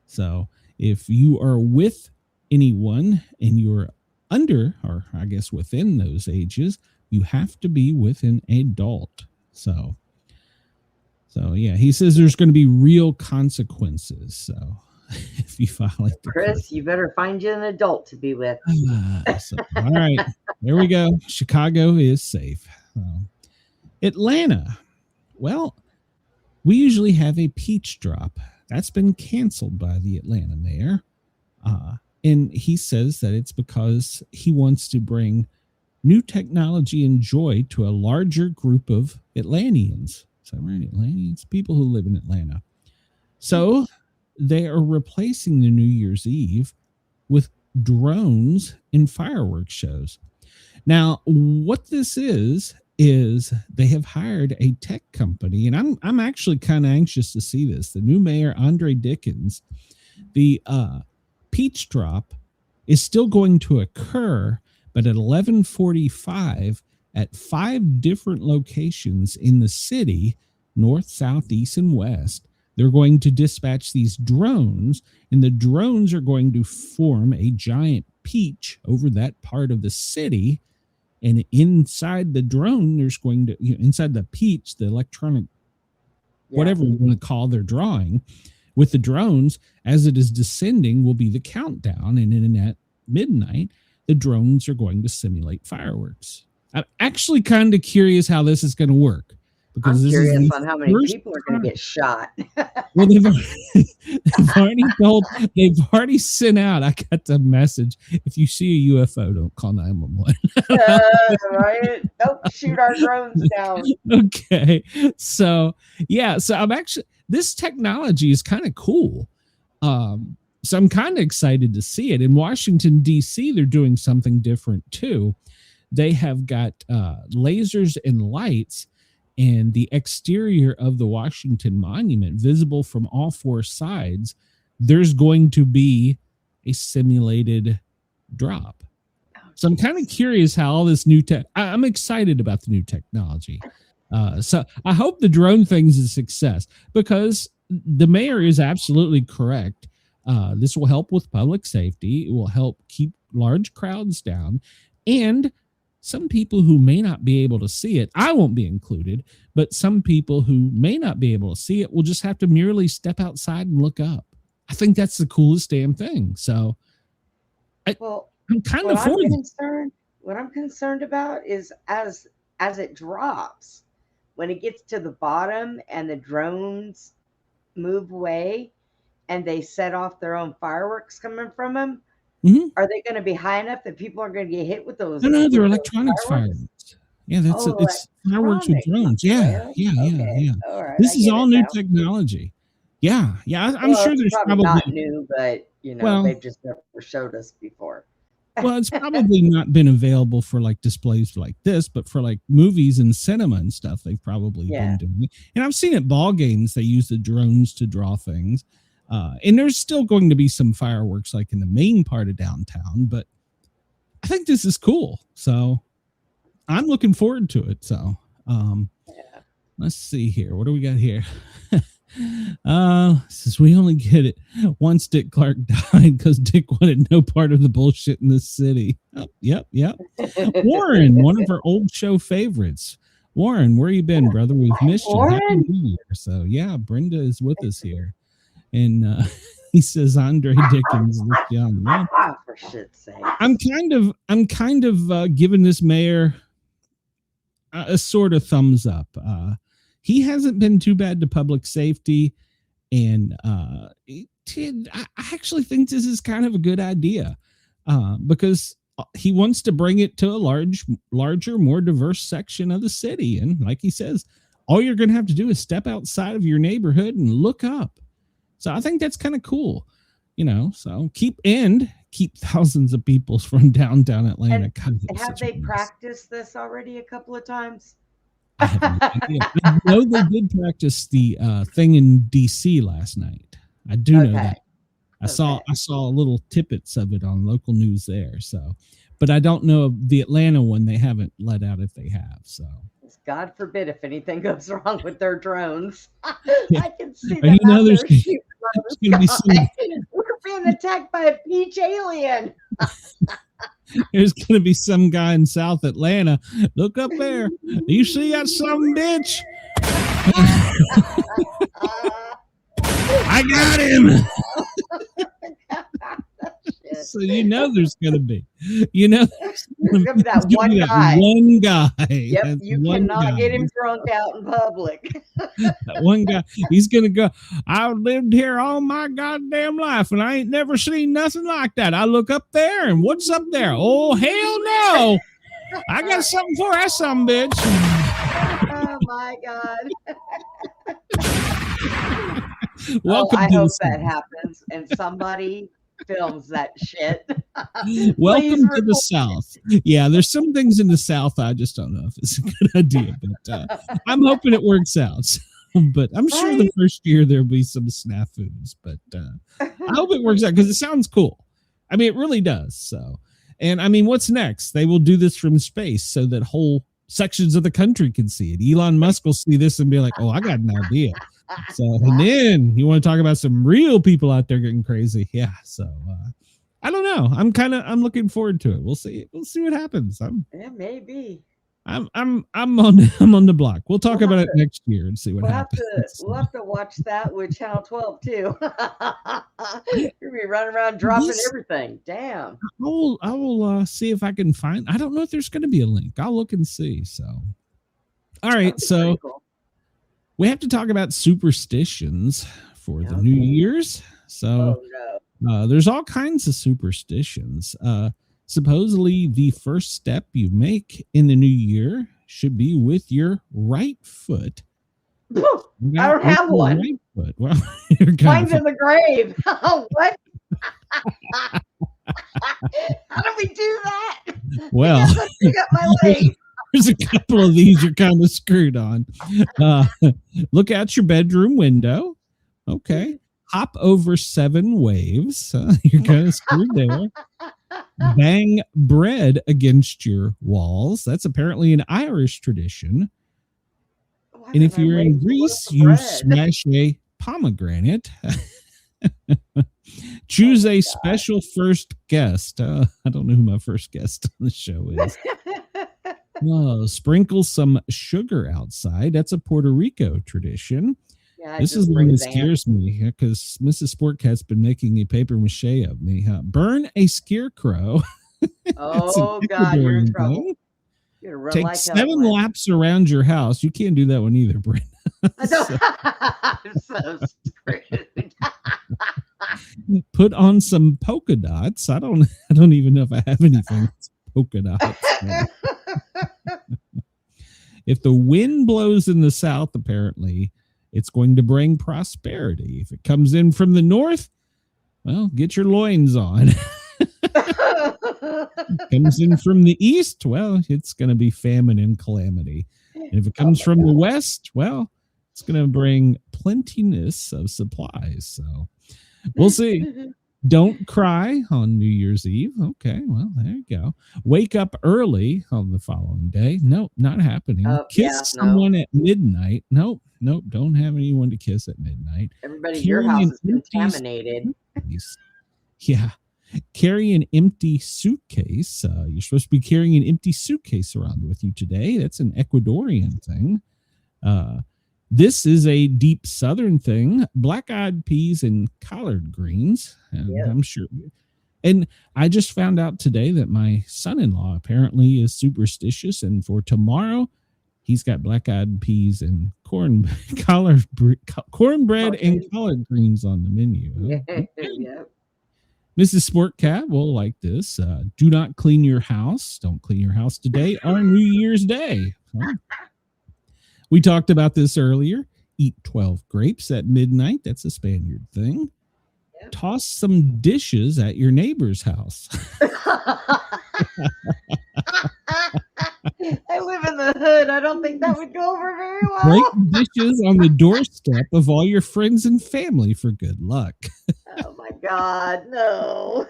So if you are with anyone and you're under, or I guess within those ages, you have to be with an adult. So yeah, he says there's going to be real consequences. So if you violate the Chris, you better find you an adult to be with. all right, there we go. Chicago is safe. Atlanta. Well, we usually have a peach drop. That's been canceled by the Atlanta mayor. And he says that it's because he wants to bring new technology and joy to a larger group of Atlanteans. So, right, Atlanteans, people who live in Atlanta. So they are replacing the New Year's Eve with drones and fireworks shows. Now, what this is they have hired a tech company, and I'm actually kind of anxious to see this. The new mayor, Andre Dickens, the peach drop is still going to occur, but at 11:45 at 5 different locations in the city, north, south, east, and west. They're going to dispatch these drones, and the drones are going to form a giant peach over that part of the city. And inside the drone, there's going to, inside the peach, the electronic, whatever you want to call their drawing, with the drones, as it is descending, will be the countdown. And then at midnight, the drones are going to simulate fireworks. I'm actually kind of curious how this is going to work. Because I'm curious on how many people are going to get shot. Well, they've already sent out. I got the message. If you see a UFO, don't call 911. Right? Don't shoot our drones down. Okay. So I'm actually, this technology is kind of cool. So I'm kind of excited to see it. In Washington, D.C., they're doing something different too. They have got lasers and lights, and the exterior of the Washington Monument, visible from all 4 sides, there's going to be a simulated drop. So I'm kind of curious how all this new tech, I'm excited about the new technology. So I hope the drone thing's a success, because the mayor is absolutely correct. This will help with public safety. It will help keep large crowds down, and some people who may not be able to see it, I won't be included, but some people who may not be able to see it will just have to merely step outside and look up. I think that's the coolest damn thing. So I'm kind of for it. What I'm concerned about is as it drops, when it gets to the bottom and the drones move away and they set off their own fireworks coming from them, are they going to be high enough that people are going to get hit with those? No, they're electronics fireworks. Yeah, it's fireworks with drones. Yeah. All right, this is all new technology. Yeah. I'm sure there's probably not new, but they've just never showed us before. Well, it's probably not been available for like displays like this, but for like movies and cinema and stuff, they've probably been doing it. And I've seen at ball games they use the drones to draw things. And there's still going to be some fireworks like in the main part of downtown, but I think this is cool. So I'm looking forward to it. So let's see here. What do we got here? Says we only get it once Dick Clark died because Dick wanted no part of the bullshit in this city. Oh, yep. Warren, one of our old show favorites. Warren, where you been, brother? We've missed you. Happy New Year. So yeah, Brenda is with us here. And he says Andre Dickens is young. Man, for shit's sake. I'm kind of giving this mayor a sort of thumbs up. He hasn't been too bad to public safety, and I actually think this is kind of a good idea because he wants to bring it to a larger, more diverse section of the city. And like he says, all you're going to have to do is step outside of your neighborhood and look up. So I think that's kind of cool, so keep thousands of people from downtown Atlanta. And have they practiced this already a couple of times? I know they did practice the thing in DC last night. I do know that. I saw little tidbits of it on local news there. So, but I don't know the Atlanta one. They haven't let out if they have. So, God forbid if anything goes wrong with their drones. Yeah. I can see them out there shooting There's gonna be some, we're being attacked by a peach alien. there's gonna be some guy in South Atlanta. Look up there. You see that some bitch? I got him. So you know there's gonna be, there's gonna be that one guy. One guy. Yep, That's you one cannot guy. get him drunk out in public. That one guy, he's gonna go, I've lived here all my goddamn life and I ain't never seen nothing like that. I look up there and what's up there? Oh hell no. I got something for that some bitch. Oh my God. Welcome I to hope the that happens and somebody films that shit. Welcome to the South. Yeah, there's some things in the South I just don't know if it's a good idea, but I'm hoping it works out. But I'm sure the first year there'll be some snafus, but I hope it works out because it sounds cool. I mean, it really does. So, and I mean, what's next? They will do this from space so that whole sections of the country can see it. Elon Musk will see this and be like, oh, I got an idea. So, and then you want to talk about some real people out there getting crazy. Yeah. So, I don't know. I'm looking forward to it. We'll see what happens. Yeah, maybe. I'm on the block. We'll talk about it next year and see what happens. We'll have to watch that with Channel 12 too. You'll be running around dropping everything. Damn. I will see if I can find. I don't know if there's going to be a link. I'll look and see. So, all right. So we have to talk about superstitions for the New Year's. So there's all kinds of superstitions. Supposedly, the first step you make in the new year should be with your right foot. I don't have one. Right foot. Well, mine's in the grave. What? How do we do that? Well, there's a couple of these you're kind of screwed on. Look out your bedroom window. Okay. Hop over 7 waves. You're kind of screwed there. Bang bread against your walls. That's apparently an Irish tradition. And if you're in Greece, you smash a pomegranate. Choose a special first guest. I don't know who my first guest on the show is. Sprinkle some sugar outside. That's a Puerto Rico tradition. Yeah, this is the one that scares me because Mrs. Sportcat's been making a paper mache of me. Burn a scarecrow. Oh God, you're in trouble. Take like 7 laps around your house. You can't do that one either, Brenda. I'm so screwed. Put on some polka dots. I don't even know if I have anything that's polka dots. If the wind blows in the south, apparently, it's going to bring prosperity. If it comes in from the north, well, get your loins on. Comes in from the east, well, it's going to be famine and calamity. And if it comes from the west, well, it's going to bring plentiness of supplies. So we'll see. Don't cry on New Year's Eve. Okay, well, there you go. Wake up early on the following day. Nope, not happening. Kiss someone at midnight. Nope, don't have anyone to kiss at midnight. Everybody in your house is contaminated. Yeah. Carry an empty suitcase. You're supposed to be carrying an empty suitcase around with you today. That's an Ecuadorian thing. This is a deep southern thing. Black-eyed peas and collard greens. I'm sure. And I just found out today that my son-in-law apparently is superstitious. And for tomorrow, he's got black-eyed peas and cornbread and collard greens on the menu. Yeah. Mrs. Sportcat will like this. Do not clean your house. Don't clean your house today on New Year's Day. We talked about this earlier. Eat 12 grapes at midnight. That's a Spaniard thing. Yep. Toss some dishes at your neighbor's house. I live in the hood. I don't think that would go over very well. Break dishes on the doorstep of all your friends and family for good luck. Oh my God, no.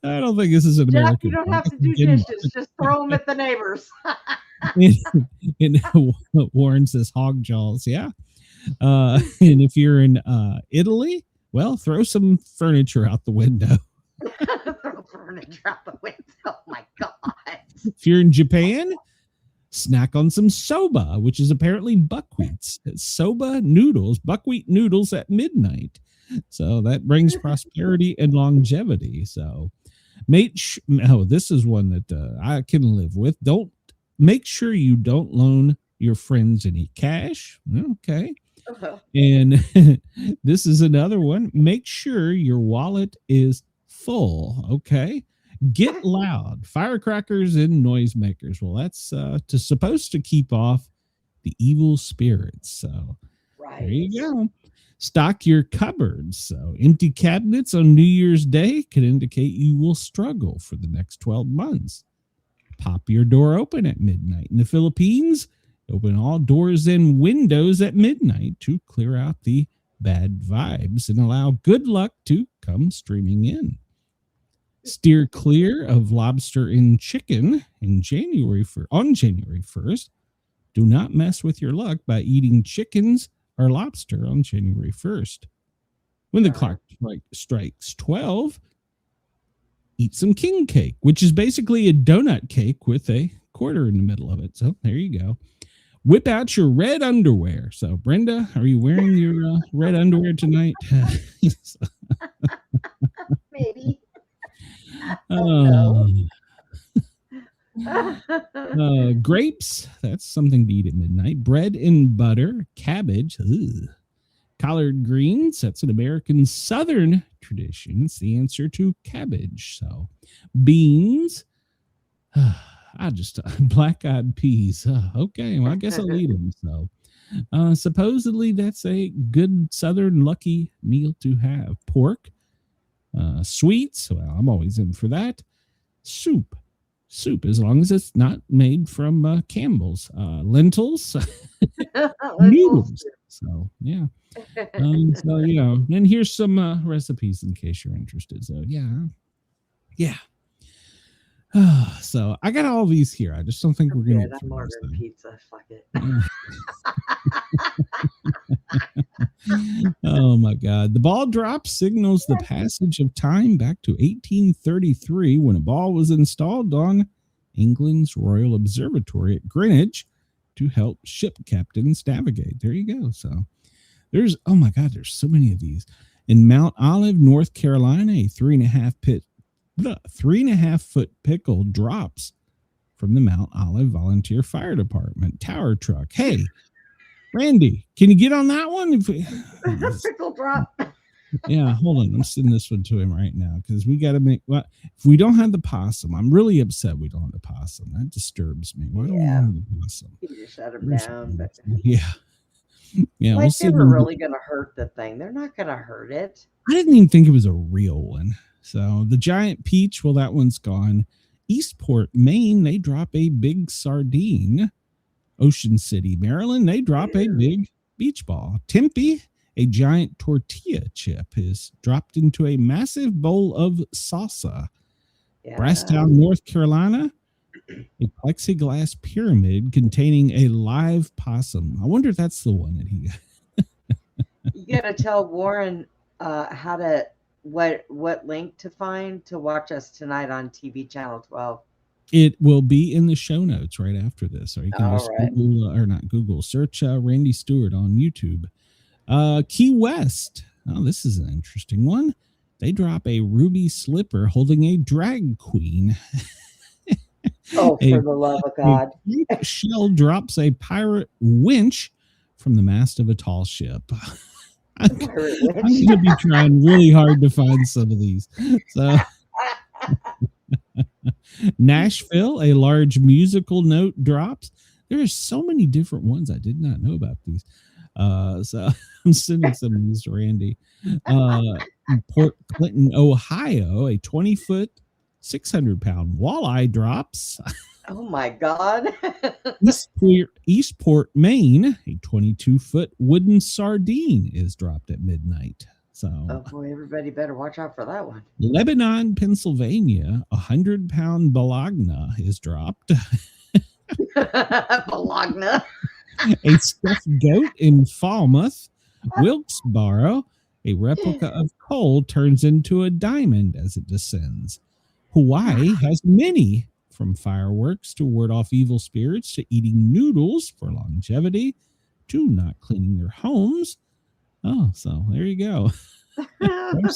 I don't think this is an American. Jack, you don't have to do dishes. Just throw them at the neighbors. And Warren says hog jaws. Yeah. And if you're in Italy, well, throw some furniture out the window. Throw furniture out the window. Oh my God. If you're in Japan, snack on some soba, which is apparently buckwheats. Soba noodles, buckwheat noodles at midnight. So that brings prosperity and longevity. So this is one that I can live with. Make sure you don't loan your friends any cash. Okay. Uh-huh. And this is another one. Make sure your wallet is full. Okay. Get loud. Firecrackers and noisemakers. Well, that's supposed to keep off the evil spirits. So there you go. Stock your cupboards. So empty cabinets on New Year's Day could indicate you will struggle for the next 12 months. Pop your door open at midnight. In the Philippines, open all doors and windows at midnight to clear out the bad vibes and allow good luck to come streaming in. Steer clear of lobster and chicken on January 1st. Do not mess with your luck by eating chickens or lobster on January 1st. When the clock strikes 12, eat some king cake, which is basically a donut cake with a quarter in the middle of it. So there you go. Whip out your red underwear. So, Brenda, are you wearing your red underwear tonight? Maybe. Grapes, that's something to eat at midnight. Bread and butter, cabbage, collard greens, that's an American Southern tradition. It's the answer to cabbage. So, beans, black-eyed peas. Okay, well, I guess I'll eat them. So, supposedly that's a good Southern lucky meal to have. Pork, sweets, well, I'm always in for that. Soup, as long as it's not made from Campbell's. Lentils, noodles. So, yeah. And here's some recipes in case you're interested. So, yeah. So I got all these here. I just don't think we're going to. I'm ordering pizza. Fuck it. Oh my God. The ball drop signals the passage of time back to 1833 when a ball was installed on England's Royal Observatory at Greenwich to help ship captains navigate. There you go. So there's so many of these. In Mount Olive, North Carolina, a 3.5 foot pickle drops from the Mount Olive Volunteer Fire Department tower truck. Hey, Randy, can you get on that one? Pickle drop. Yeah, hold on. I'm sending this one to him right now because we got to make. Well, if we don't have the possum, I'm really upset we don't have the possum. That disturbs me. Why don't we have the possum? You just shut him down. But yeah. Like they were really going to hurt the thing. They're not going to hurt it. I didn't even think it was a real one. So the giant peach, well, that one's gone. Eastport, Maine, they drop a big sardine. Ocean City, Maryland, they drop a big beach ball. Tempe, a giant tortilla chip is dropped into a massive bowl of salsa. Yeah. Brasstown, North Carolina, a plexiglass pyramid containing a live possum. I wonder if that's the one that he got. You got to tell Warren what link to find to watch us tonight on TV channel 12. It will be in the show notes right after this. Or you can just Google, search Randy Stewart on YouTube. Key West. Oh, this is an interesting one. They drop a ruby slipper holding a drag queen. Oh, for the love of God. A shell drops a pirate winch from the mast of a tall ship. I'm going to be trying really hard to find some of these. So, Nashville, a large musical note drops. There are so many different ones. I did not know about these. So I'm sending some of these to Randy. Port Clinton, Ohio, a 20-foot, 600-pound walleye drops. Oh my God. Eastport, Maine, a 22-foot wooden sardine is dropped at midnight. So, oh boy, everybody better watch out for that one. Lebanon, Pennsylvania, a 100-pound bologna is dropped. Bologna. A stuffed goat in Falmouth. Wilkesboro, a replica of coal turns into a diamond as it descends. Hawaii has many, from fireworks to ward off evil spirits to eating noodles for longevity to not cleaning their homes. Oh, so there you go. And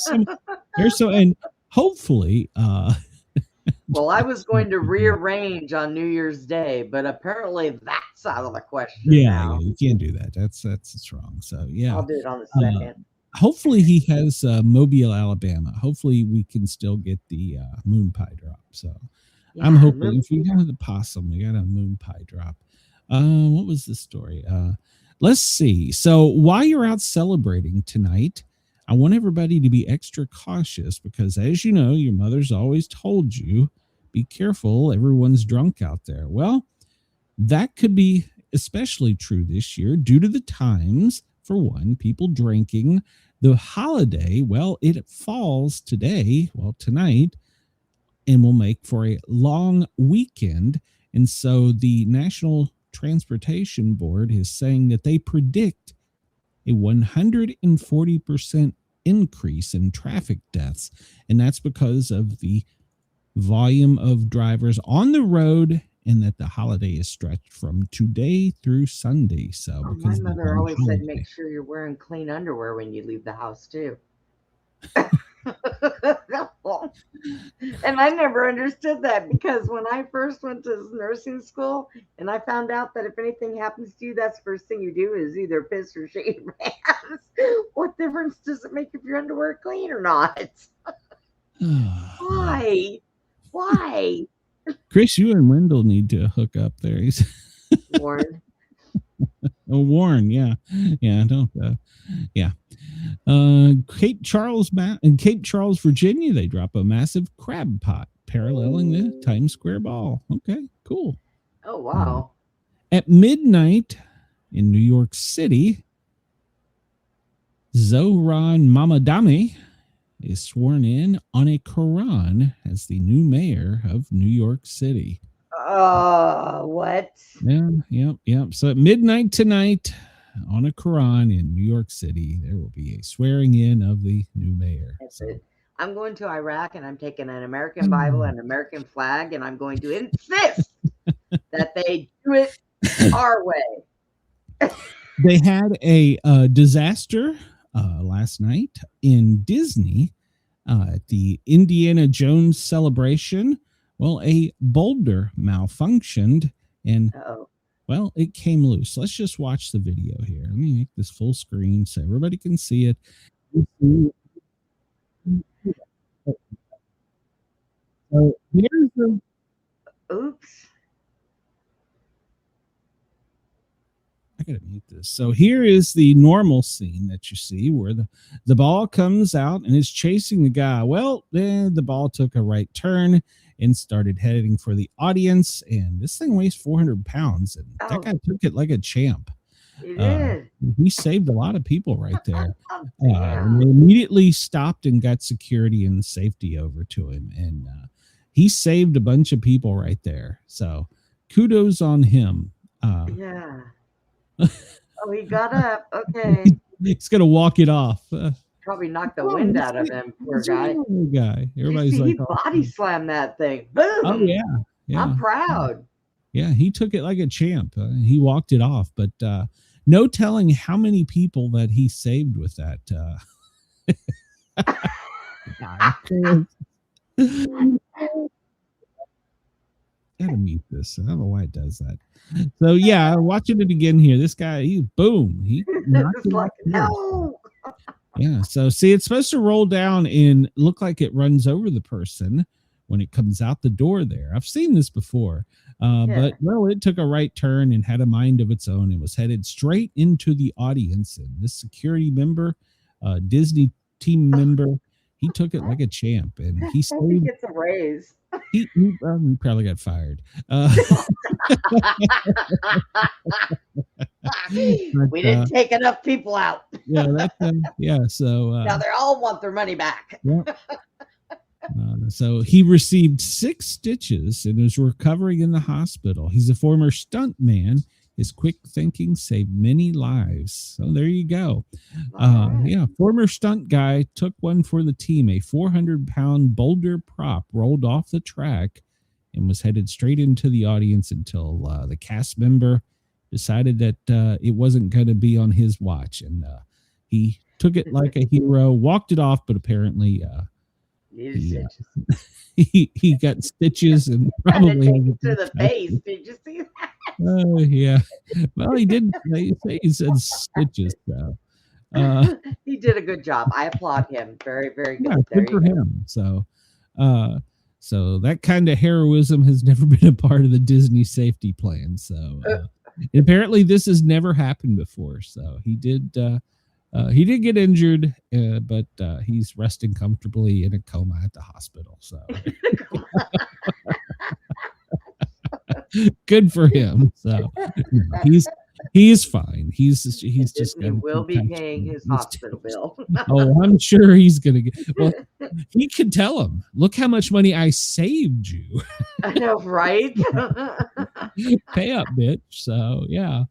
hopefully, well, I was going to rearrange on New Year's Day, but apparently that's out of the question. Yeah, you can't do that. That's wrong. So yeah, I'll do it on the second. Hopefully he has Mobile, Alabama. Hopefully we can still get the moon pie drop. So yeah, I'm hoping if we got the possum, we got a moon pie drop. What was the story? Let's see. So while you're out celebrating tonight, I want everybody to be extra cautious because, as you know, your mother's always told you, be careful, everyone's drunk out there. Well, that could be especially true this year due to the times. For one, people drinking. The holiday, well, it falls today, tonight, and will make for a long weekend. And so the National Transportation Board is saying that they predict a 140% increase in traffic deaths. And that's because of the volume of drivers on the road, and that the holiday is stretched from today through Sunday. So my mother always said, make sure you're wearing clean underwear when you leave the house too. And I never understood that, because when I first went to nursing school and I found out that if anything happens to you, that's the first thing you do is either piss or shit your pants. What difference does it make if your underwear are clean or not? Why? Chris, you and Wendell need to hook up there. Warren. Oh, Warren, yeah. Don't. Cape Charles, Virginia, they drop a massive crab pot paralleling the Times Square Ball. Okay, cool. Oh, wow. At midnight in New York City, Zohran Mamdani is sworn in on a Quran as the new mayor of New York City. What? Yeah. So at midnight tonight, on a Quran in New York City, there will be a swearing in of the new mayor. That's it. I'm going to Iraq and I'm taking an American Bible and an American flag, and I'm going to insist that they do it our way. They had a disaster last night in Disney at the Indiana Jones celebration. Well, a boulder malfunctioned and well, it came loose. Let's just watch the video here. Let me make this full screen so everybody can see it. So here's the oops. I gotta mute this. So here is the normal scene that you see where the ball comes out and is chasing the guy. Well, then the ball took a right turn and started heading for the audience. And this thing weighs 400 pounds. And that guy took it like a champ. He did. He saved a lot of people right there. And they immediately stopped and got security and safety over to him. And he saved a bunch of people right there. So kudos on him. Yeah. Oh, he got up. Okay. He's gonna walk it off. Probably knocked the wind out of him, poor guy. Everybody's he like, body slammed that thing. Boom. Oh yeah. I'm proud. Yeah, he took it like a champ. He walked it off, but no telling how many people that he saved with that. Gotta mute this. I don't know why it does that. So yeah, watching it again here. This guy, he knocked it like, no. Yeah. So see, it's supposed to roll down and look like it runs over the person when it comes out the door there. I've seen this before. But well, it took a right turn and had a mind of its own. It was headed straight into the audience. And this security member, Disney team member, he took it like a champ, and he gets a raise. He probably got fired. We didn't take enough people out. So now they all want their money back. So he received 6 stitches and is recovering in the hospital. He's a former stunt man. His quick thinking saved many lives. So there you go. Yeah, former stunt guy took one for the team. A 400-pound boulder prop rolled off the track and was headed straight into the audience until the cast member decided that it wasn't going to be on his watch. And he took it like a hero, walked it off, but apparently he got stitches and probably to the face. Did you see that? Oh, yeah. Well, he did. They say he said stitches, though. He did a good job. I applaud him. Very, very good. Yeah, There good for you go. him. So that kind of heroism has never been a part of the Disney safety plan. So apparently this has never happened before. So he did get injured, but he's resting comfortably in a coma at the hospital. So good for him. So he's fine. He's just Disney will be paying his hospital bill. Oh, I'm sure he's gonna get. Well, he could tell him, "Look how much money I saved you." I know, right? Pay up, bitch. So yeah,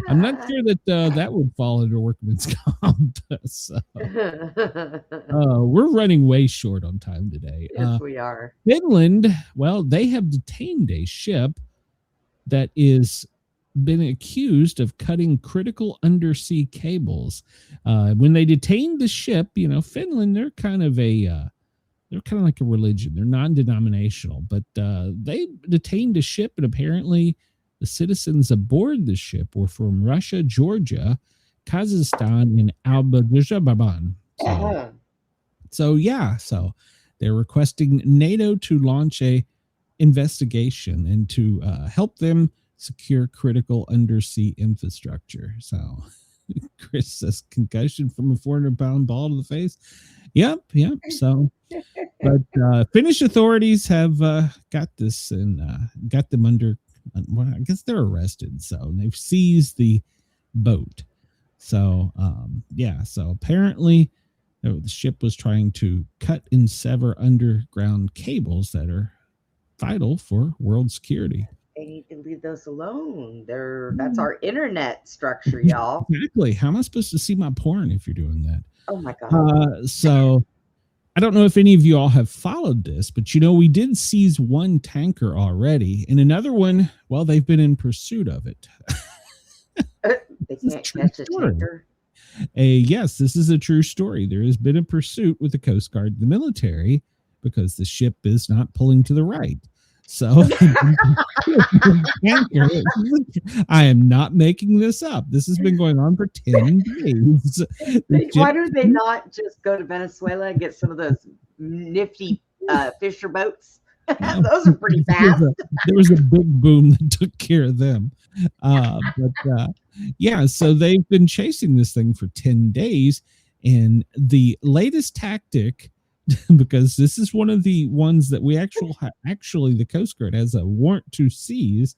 I'm not sure that that would fall under workman's comp. So, we're running way short on time today. Yes, we are. Finland, well, they have detained a ship that is been accused of cutting critical undersea cables. When they detained the ship, Finland, they're kind of like a religion. They're non-denominational, but they detained a ship, and apparently the citizens aboard the ship were from Russia, Georgia, Kazakhstan, and Azerbaijan. So they're requesting NATO to launch a investigation and to help them secure critical undersea infrastructure. So Chris says concussion from a 400-pound ball to the face. Yep. So, but Finnish authorities have got this and got them under. Well, I guess they're arrested. So they've seized the boat. So So apparently, the ship was trying to cut and sever underground cables that are vital for world security. They need to leave those alone. That's our internet structure, y'all. Exactly. How am I supposed to see my porn if you're doing that? Oh my God. So I don't know if any of you all have followed this, but we did seize one tanker already, and another one, well, they've been in pursuit of it. They can't catch a tanker. Yes, this is a true story. There has been a pursuit with the Coast Guard and the military because the ship is not pulling to the right. So I am not making this up. This has been going on for 10 days. Why do they not just go to Venezuela and get some of those nifty fisher boats? Those are pretty fast. There was a big boom that took care of them. So they've been chasing this thing for 10 days. And the latest tactic, because this is one of the ones that we actually the Coast Guard has a warrant to seize.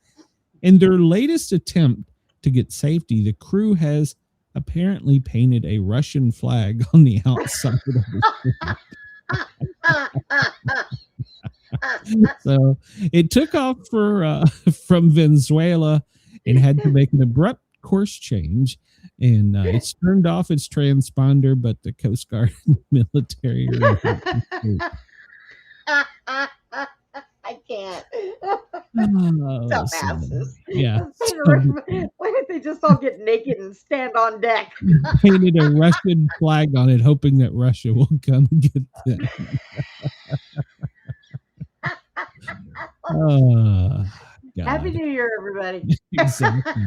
In their latest attempt to get safety, the crew has apparently painted a Russian flag on the outside of the ship. So it took off from Venezuela and had to make an abrupt course change. And it's turned off its transponder, but the Coast Guard and military I can't. Yeah. Why didn't they just all get naked and stand on deck? Painted a Russian flag on it, hoping that Russia will come and get them. Happy New Year, everybody. Exactly.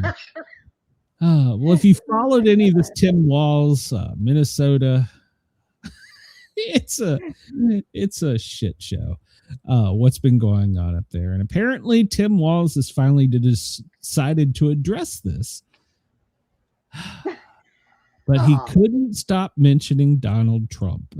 Well, if you followed any of this Tim Walz, Minnesota, it's a shit show. What's been going on up there? And apparently Tim Walz has finally decided to address this. But he couldn't stop mentioning Donald Trump.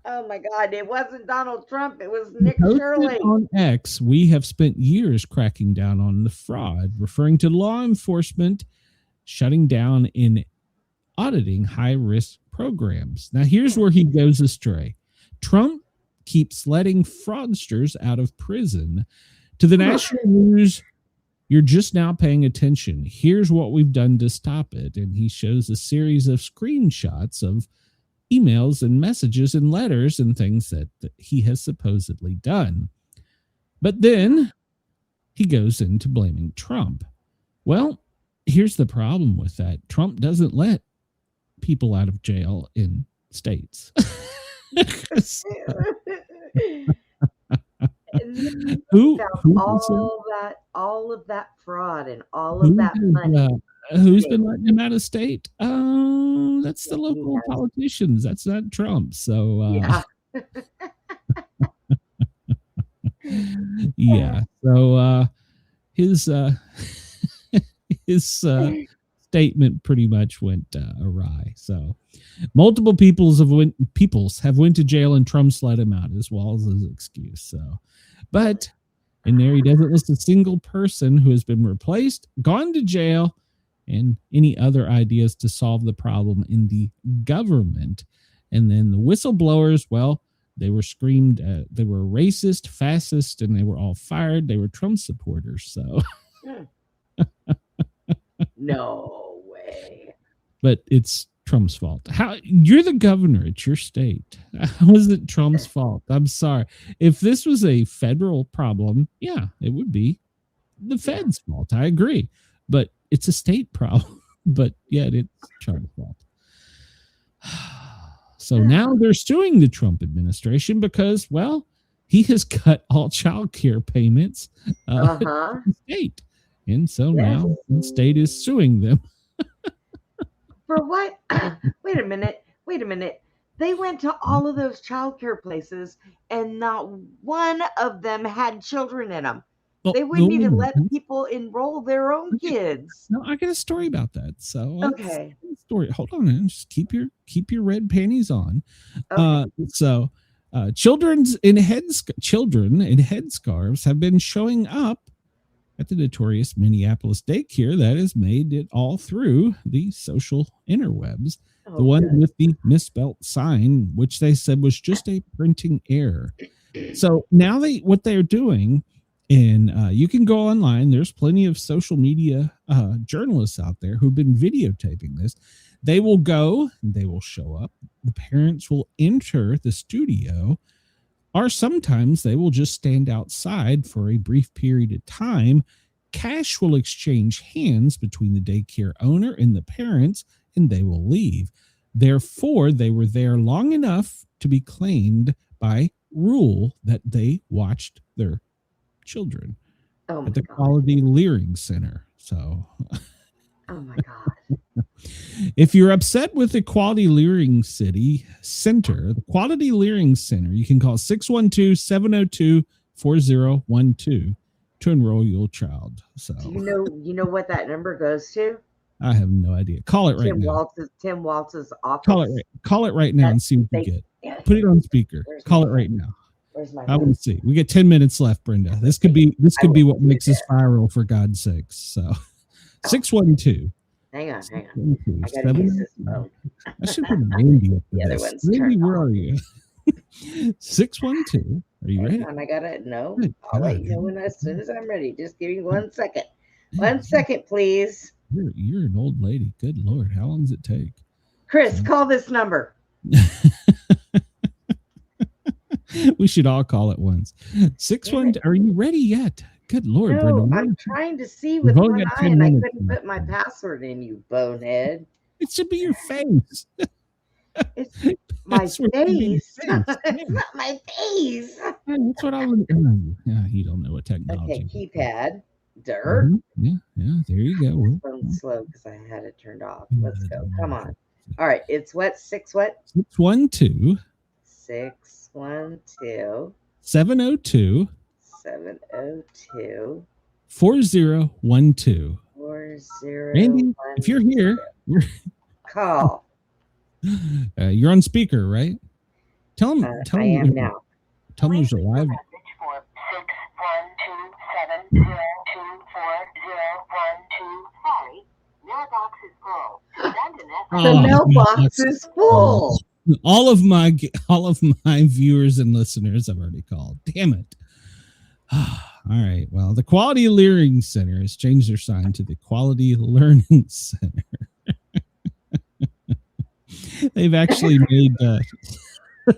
Oh my God, it wasn't Donald Trump, it was Nick Shirley. On X, we have spent years cracking down on the fraud, referring to law enforcement shutting down and auditing high-risk programs. Now, here's where he goes astray. Trump keeps letting fraudsters out of prison. To the national news You're just now paying attention. Here's what we've done to stop it. And he shows a series of screenshots of emails and messages and letters and things that he has supposedly done. But then he goes into blaming Trump. Well, here's the problem with that. Trump doesn't let people out of jail in states. all of that fraud and all of that money. Who's been letting him out of state? Oh, that's the local politicians. That's not Trump. So yeah. So his statement pretty much went awry. So multiple peoples have went to jail, and Trump's let him out as well as his excuse. So, but in there he doesn't list a single person who has been replaced, gone to jail, and any other ideas to solve the problem in the government. And then the whistleblowers, well, they were screamed at, they were racist, fascist, and they were all fired. They were Trump supporters. So no way. But it's Trump's fault. How you're the governor, it's your state. How is it Trump's fault? I'm sorry. If this was a federal problem, yeah, it would be the Fed's fault. I agree. But it's a state problem. But yet it's Trump's fault. So now they're suing the Trump administration because, well, he has cut all child care payments in the state. And so now the state is suing them. For what? Wait a minute. They went to all of those childcare places and not one of them had children in them. They wouldn't even let people enroll their own kids. No, I got a story about that. So okay. Story. Hold on, man. Just keep your red panties on. Okay. Children in headscarves have been showing up at the notorious Minneapolis daycare that has made it all through the social interwebs. The one with the misspelt sign, which they said was just a printing error. So now what they're doing, and you can go online. There's plenty of social media journalists out there who've been videotaping this. They will go and they will show up. The parents will enter the studio, or sometimes they will just stand outside for a brief period of time. Cash will exchange hands between the daycare owner and the parents, and they will leave. Therefore, they were there long enough to be claimed by rule that they watched their children at the Quality Leering Center. So, oh my God. If you're upset with the Quality Leering Center, the Quality Leering Center, you can call 612-702-4012 to enroll your child. So, do you know what that number goes to? I have no idea. Call it right now. Tim Waltz's office. Call it right now and see what you get. Put it on speaker. Call it right now. Where's my I want to see. We get 10 minutes left, Brenda. This could be what makes us viral, for God's sakes. So 612. Hang on. I gotta use this phone. I should put Randy up for the other this. one's Randy, where are you? 612. Are you ready? I got it. No. I'll let you know as soon as I'm ready. Just give me 1 second. 1 second, please. You're an old lady. Good Lord. How long does it take? Chris, call this number. We should all call it once. 612. Are you ready yet? Good Lord, no, Brenda. I'm trying to see with one eye and I couldn't put my password in, you bonehead. It should be your face. It's my face. It's not my face. That's what I would. Yeah, you don't know what technology. Okay, keypad. Dirt. Yeah, there you go. Phone's slow because I had it turned off. Let's go. Come on. All right, it's what? 612. 612. 702. 702. 4012. 4012. Randy, if you're here, call. You're on speaker, right? Tell them. I am now. Tell them there's a live. The mailbox is full. All of my viewers and listeners have already called. Damn it. All right. Well, the Quality Learning Center has changed their sign to the Quality Learning Center. They've actually made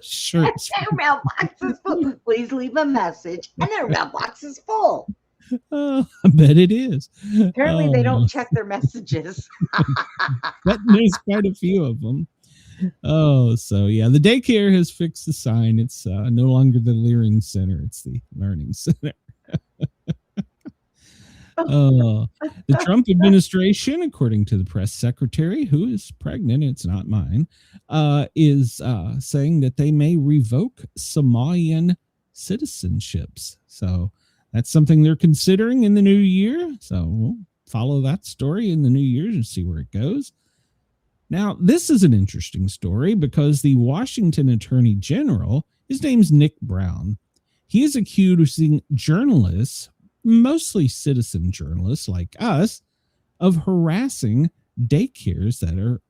shirts. Their mailbox is full. Please leave a message. And their mailbox is full. Oh, I bet it is. Apparently, they don't check their messages. But there's quite a few of them. Oh, so yeah, the daycare has fixed the sign. It's no longer the Learning Center; it's the Learning Center. The Trump administration, according to the press secretary, who is pregnant, it's not mine, is saying that they may revoke Somalian citizenships. So that's something they're considering in the new year. So we'll follow that story in the new year and see where it goes. Now, this is an interesting story because the Washington Attorney General, his name's Nick Brown. He is accusing journalists, mostly citizen journalists like us, of harassing daycares that are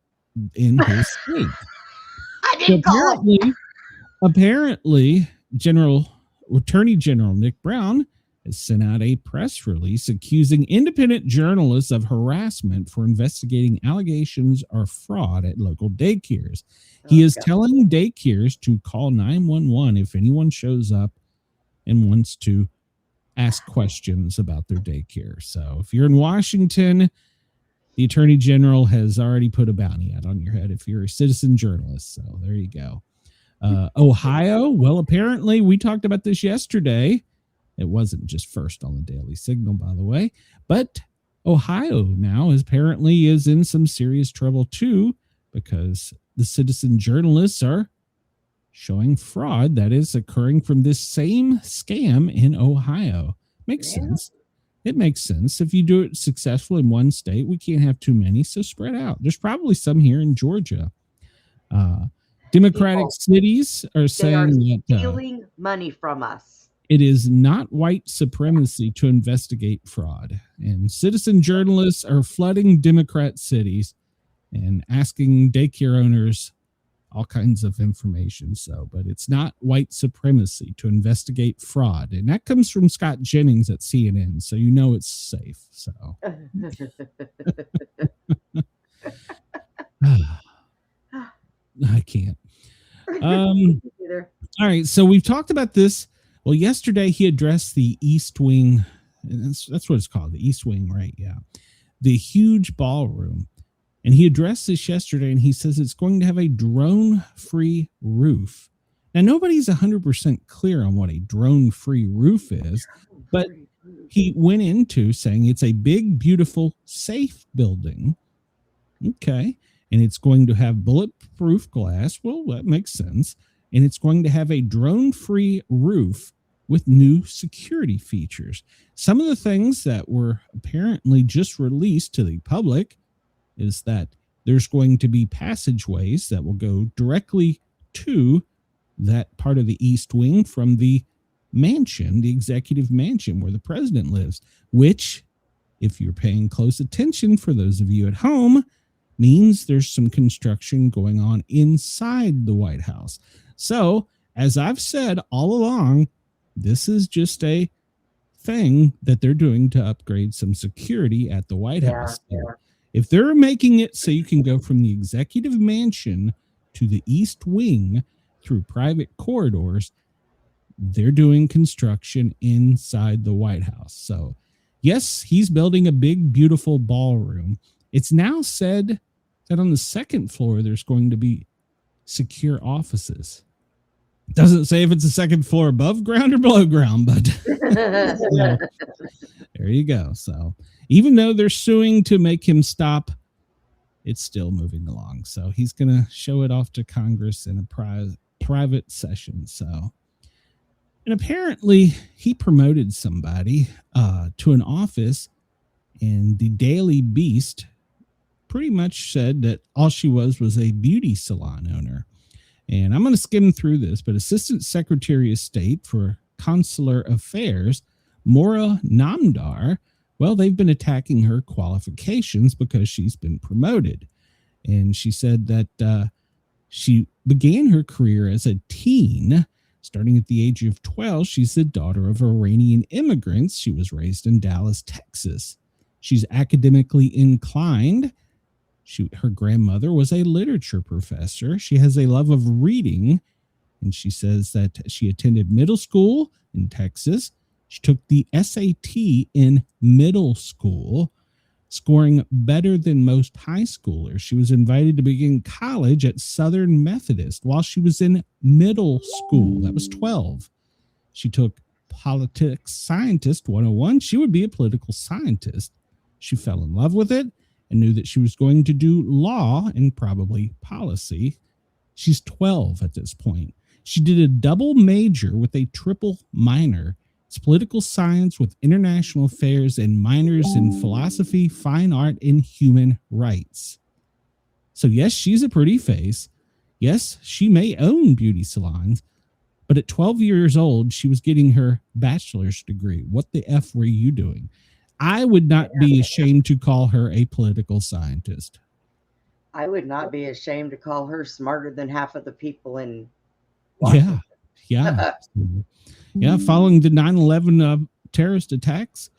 in his state. Apparently, Attorney General Nick Brown has sent out a press release accusing independent journalists of harassment for investigating allegations of fraud at local daycares. He is telling daycares to call 911 if anyone shows up and wants to ask questions about their daycare. So if you're in Washington, the Attorney General has already put a bounty out on your head if you're a citizen journalist. So there you go. Ohio, well, apparently we talked about this yesterday. It wasn't just first on the Daily Signal, by the way, but Ohio now apparently is in some serious trouble too, because the citizen journalists are showing fraud that is occurring from this same scam in Ohio. Makes sense. It makes sense. If you do it successfully in one state, we can't have too many, so spread out. There's probably some here in Georgia. Democratic cities are saying that stealing money from us. It is not white supremacy to investigate fraud. And citizen journalists are flooding Democrat cities and asking daycare owners all kinds of information. So, but it's not white supremacy to investigate fraud. And that comes from Scott Jennings at CNN. So, you know, it's safe. So, I can't. All right. So we've talked about this. Well, yesterday he addressed the East Wing. That's what it's called. The East Wing, right? Yeah. The huge ballroom. And he addressed this yesterday, and he says it's going to have a drone-free roof. Now, nobody's 100% clear on what a drone-free roof is, but he went into saying it's a big, beautiful, safe building. Okay. And it's going to have bulletproof glass. Well, that makes sense. And it's going to have a drone-free roof with new security features. Some of the things that were apparently just released to the public is that there's going to be passageways that will go directly to that part of the East Wing from the mansion, the executive mansion where the president lives, which, if you're paying close attention for those of you at home, means there's some construction going on inside the White House. So, as I've said all along, this is just a thing that they're doing to upgrade some security at the White House. Yeah. If they're making it so you can go from the executive mansion to the East Wing through private corridors, they're doing construction inside the White House. So, yes, he's building a big, beautiful ballroom. It's now said that on the second floor, there's going to be secure offices. It doesn't say if it's a second floor above ground or below ground, but so, there you go. So even though they're suing to make him stop, it's still moving along. So he's going to show it off to Congress in a private session. So, and apparently he promoted somebody to an office, and the Daily Beast pretty much said that all she was a beauty salon owner. And I'm going to skim through this, but Assistant Secretary of State for Consular Affairs, Maura Namdar, well, they've been attacking her qualifications because she's been promoted. And she said that she began her career as a teen, Starting at the age of 12, she's the daughter of Iranian immigrants. She was raised in Dallas, Texas. She's academically inclined. Her grandmother was a literature professor. She has a love of reading, and she says that she attended middle school in Texas. She took the SAT in middle school, scoring better than most high schoolers. She was invited to begin college at Southern Methodist while she was in middle school. That was 12. She took Politics Scientist 101. She would be a political scientist. She fell in love with it and knew that she was going to do law and probably policy. She's 12 at this point. She did a double major with a triple minor. It's political science with international affairs and minors in philosophy, fine art, and human rights. So yes, she's a pretty face. Yes, she may own beauty salons, but at 12 years old, she was getting her bachelor's degree. What the F were you doing? I would not be ashamed to call her a political scientist. I would not be ashamed to call her smarter than half of the people in Washington. Yeah. Following the 9/11 terrorist attacks,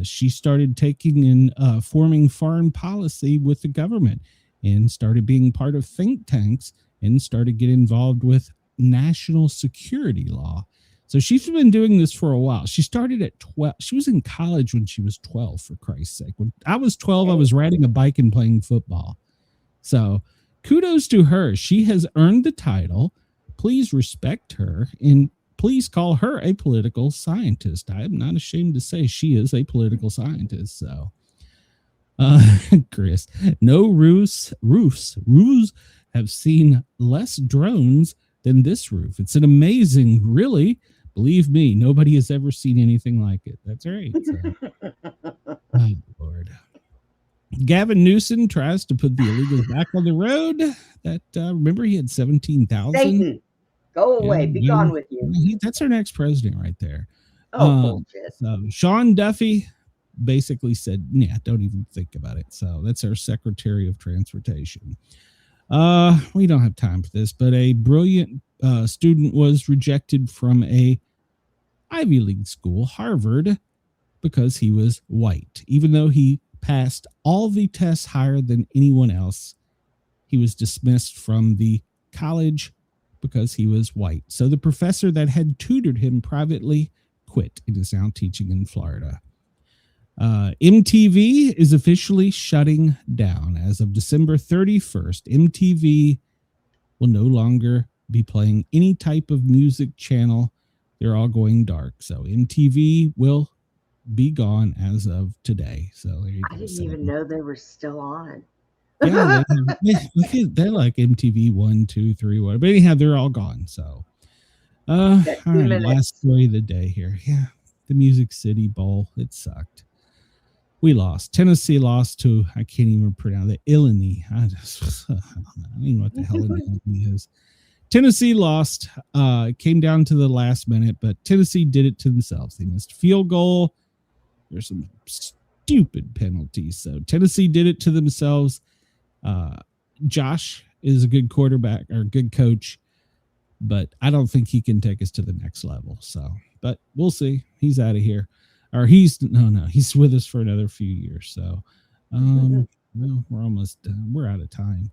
she started taking and forming foreign policy with the government and started being part of think tanks and started getting involved with national security law. So she's been doing this for a while. She started at 12. She was in college when she was 12, for Christ's sake. When I was 12, I was riding a bike and playing football. So kudos to her. She has earned the title. Please respect her and please call her a political scientist. I am not ashamed to say she is a political scientist. So, Chris, no roofs have seen less drones than this roof. It's an amazing, really, believe me, nobody has ever seen anything like it. That's right. So. Oh, Lord. Gavin Newsom tries to put the illegals back on the road. That remember he had 17,000. Satan, go away. Be gone with you. That's our next president right there. Bullshit. So Sean Duffy basically said, "Yeah, don't even think about it." So that's our Secretary of Transportation. We don't have time for this, but a brilliant student was rejected from a Ivy League school, Harvard, because he was white. Even though he passed all the tests higher than anyone else, he was dismissed from the college because he was white. So the professor that had tutored him privately quit and is now teaching in Florida. MTV is officially shutting down. As of December 31st, MTV will no longer be playing any type of music channel. They're all going dark. So MTV will be gone as of today. So there you go. I didn't even know they were still on. Yeah, they're like MTV 1, 2, 3, whatever. But anyhow, they're all gone. So all right, last story of the day here. Yeah, the Music City Bowl. It sucked. We lost. Tennessee lost to, I can't even pronounce it, Illinois. I don't even know what the hell Illinois is. Tennessee lost. Came down to the last minute, but Tennessee did it to themselves. They missed field goal. There's some stupid penalties. So Tennessee did it to themselves. Josh is a good quarterback or good coach, but I don't think he can take us to the next level. So, but we'll see. He's out of here. Or he's with us for another few years. So, well, we're almost done. We're out of time.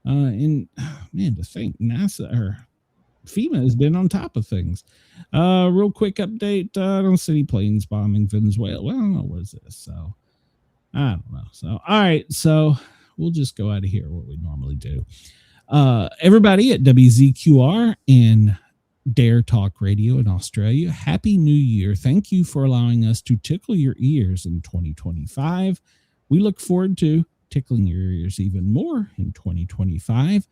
And man, to think NASA or FEMA has been on top of things. Real quick update. I don't see any planes bombing Venezuela. Well, I don't know what is this. So I don't know. So, all right. So we'll just go out of here what we normally do. Everybody at WZQR and Dare Talk Radio in Australia, Happy New Year. Thank you for allowing us to tickle your ears in 2025. We look forward to tickling your ears even more in 2025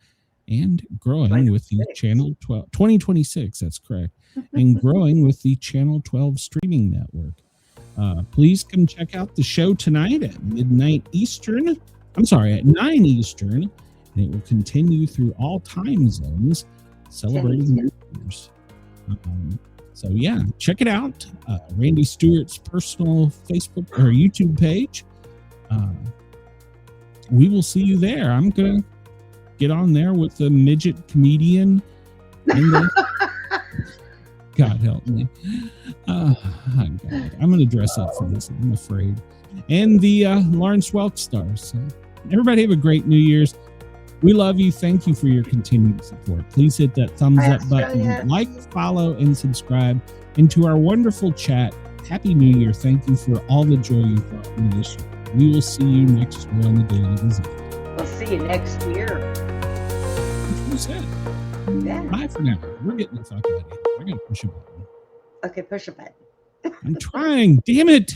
and growing with the Channel 12, 2026, that's correct, and growing with the Channel 12 streaming network. Please come check out the show tonight at midnight Eastern. I'm sorry, at 9 Eastern, and it will continue through all time zones, celebrating New Year's. So yeah, check it out. Randy Stewart's personal Facebook or YouTube page. We will see you there. I'm gonna get on there with the midget comedian. And God help me. God. I'm going to dress up for this, I'm afraid. And the Lawrence Welk stars. So everybody have a great New Year's. We love you. Thank you for your continued support. Please hit that thumbs up button, like, follow, and subscribe. And to our wonderful chat, Happy New Year. Thank you for all the joy you brought me this year. We will see you next year on the Daily Gazette. We'll see you next year. That's what you said. Yeah. Bye for now. We're getting the fuck out of here. I got to push a button. Okay, push a button. I'm trying. Damn it.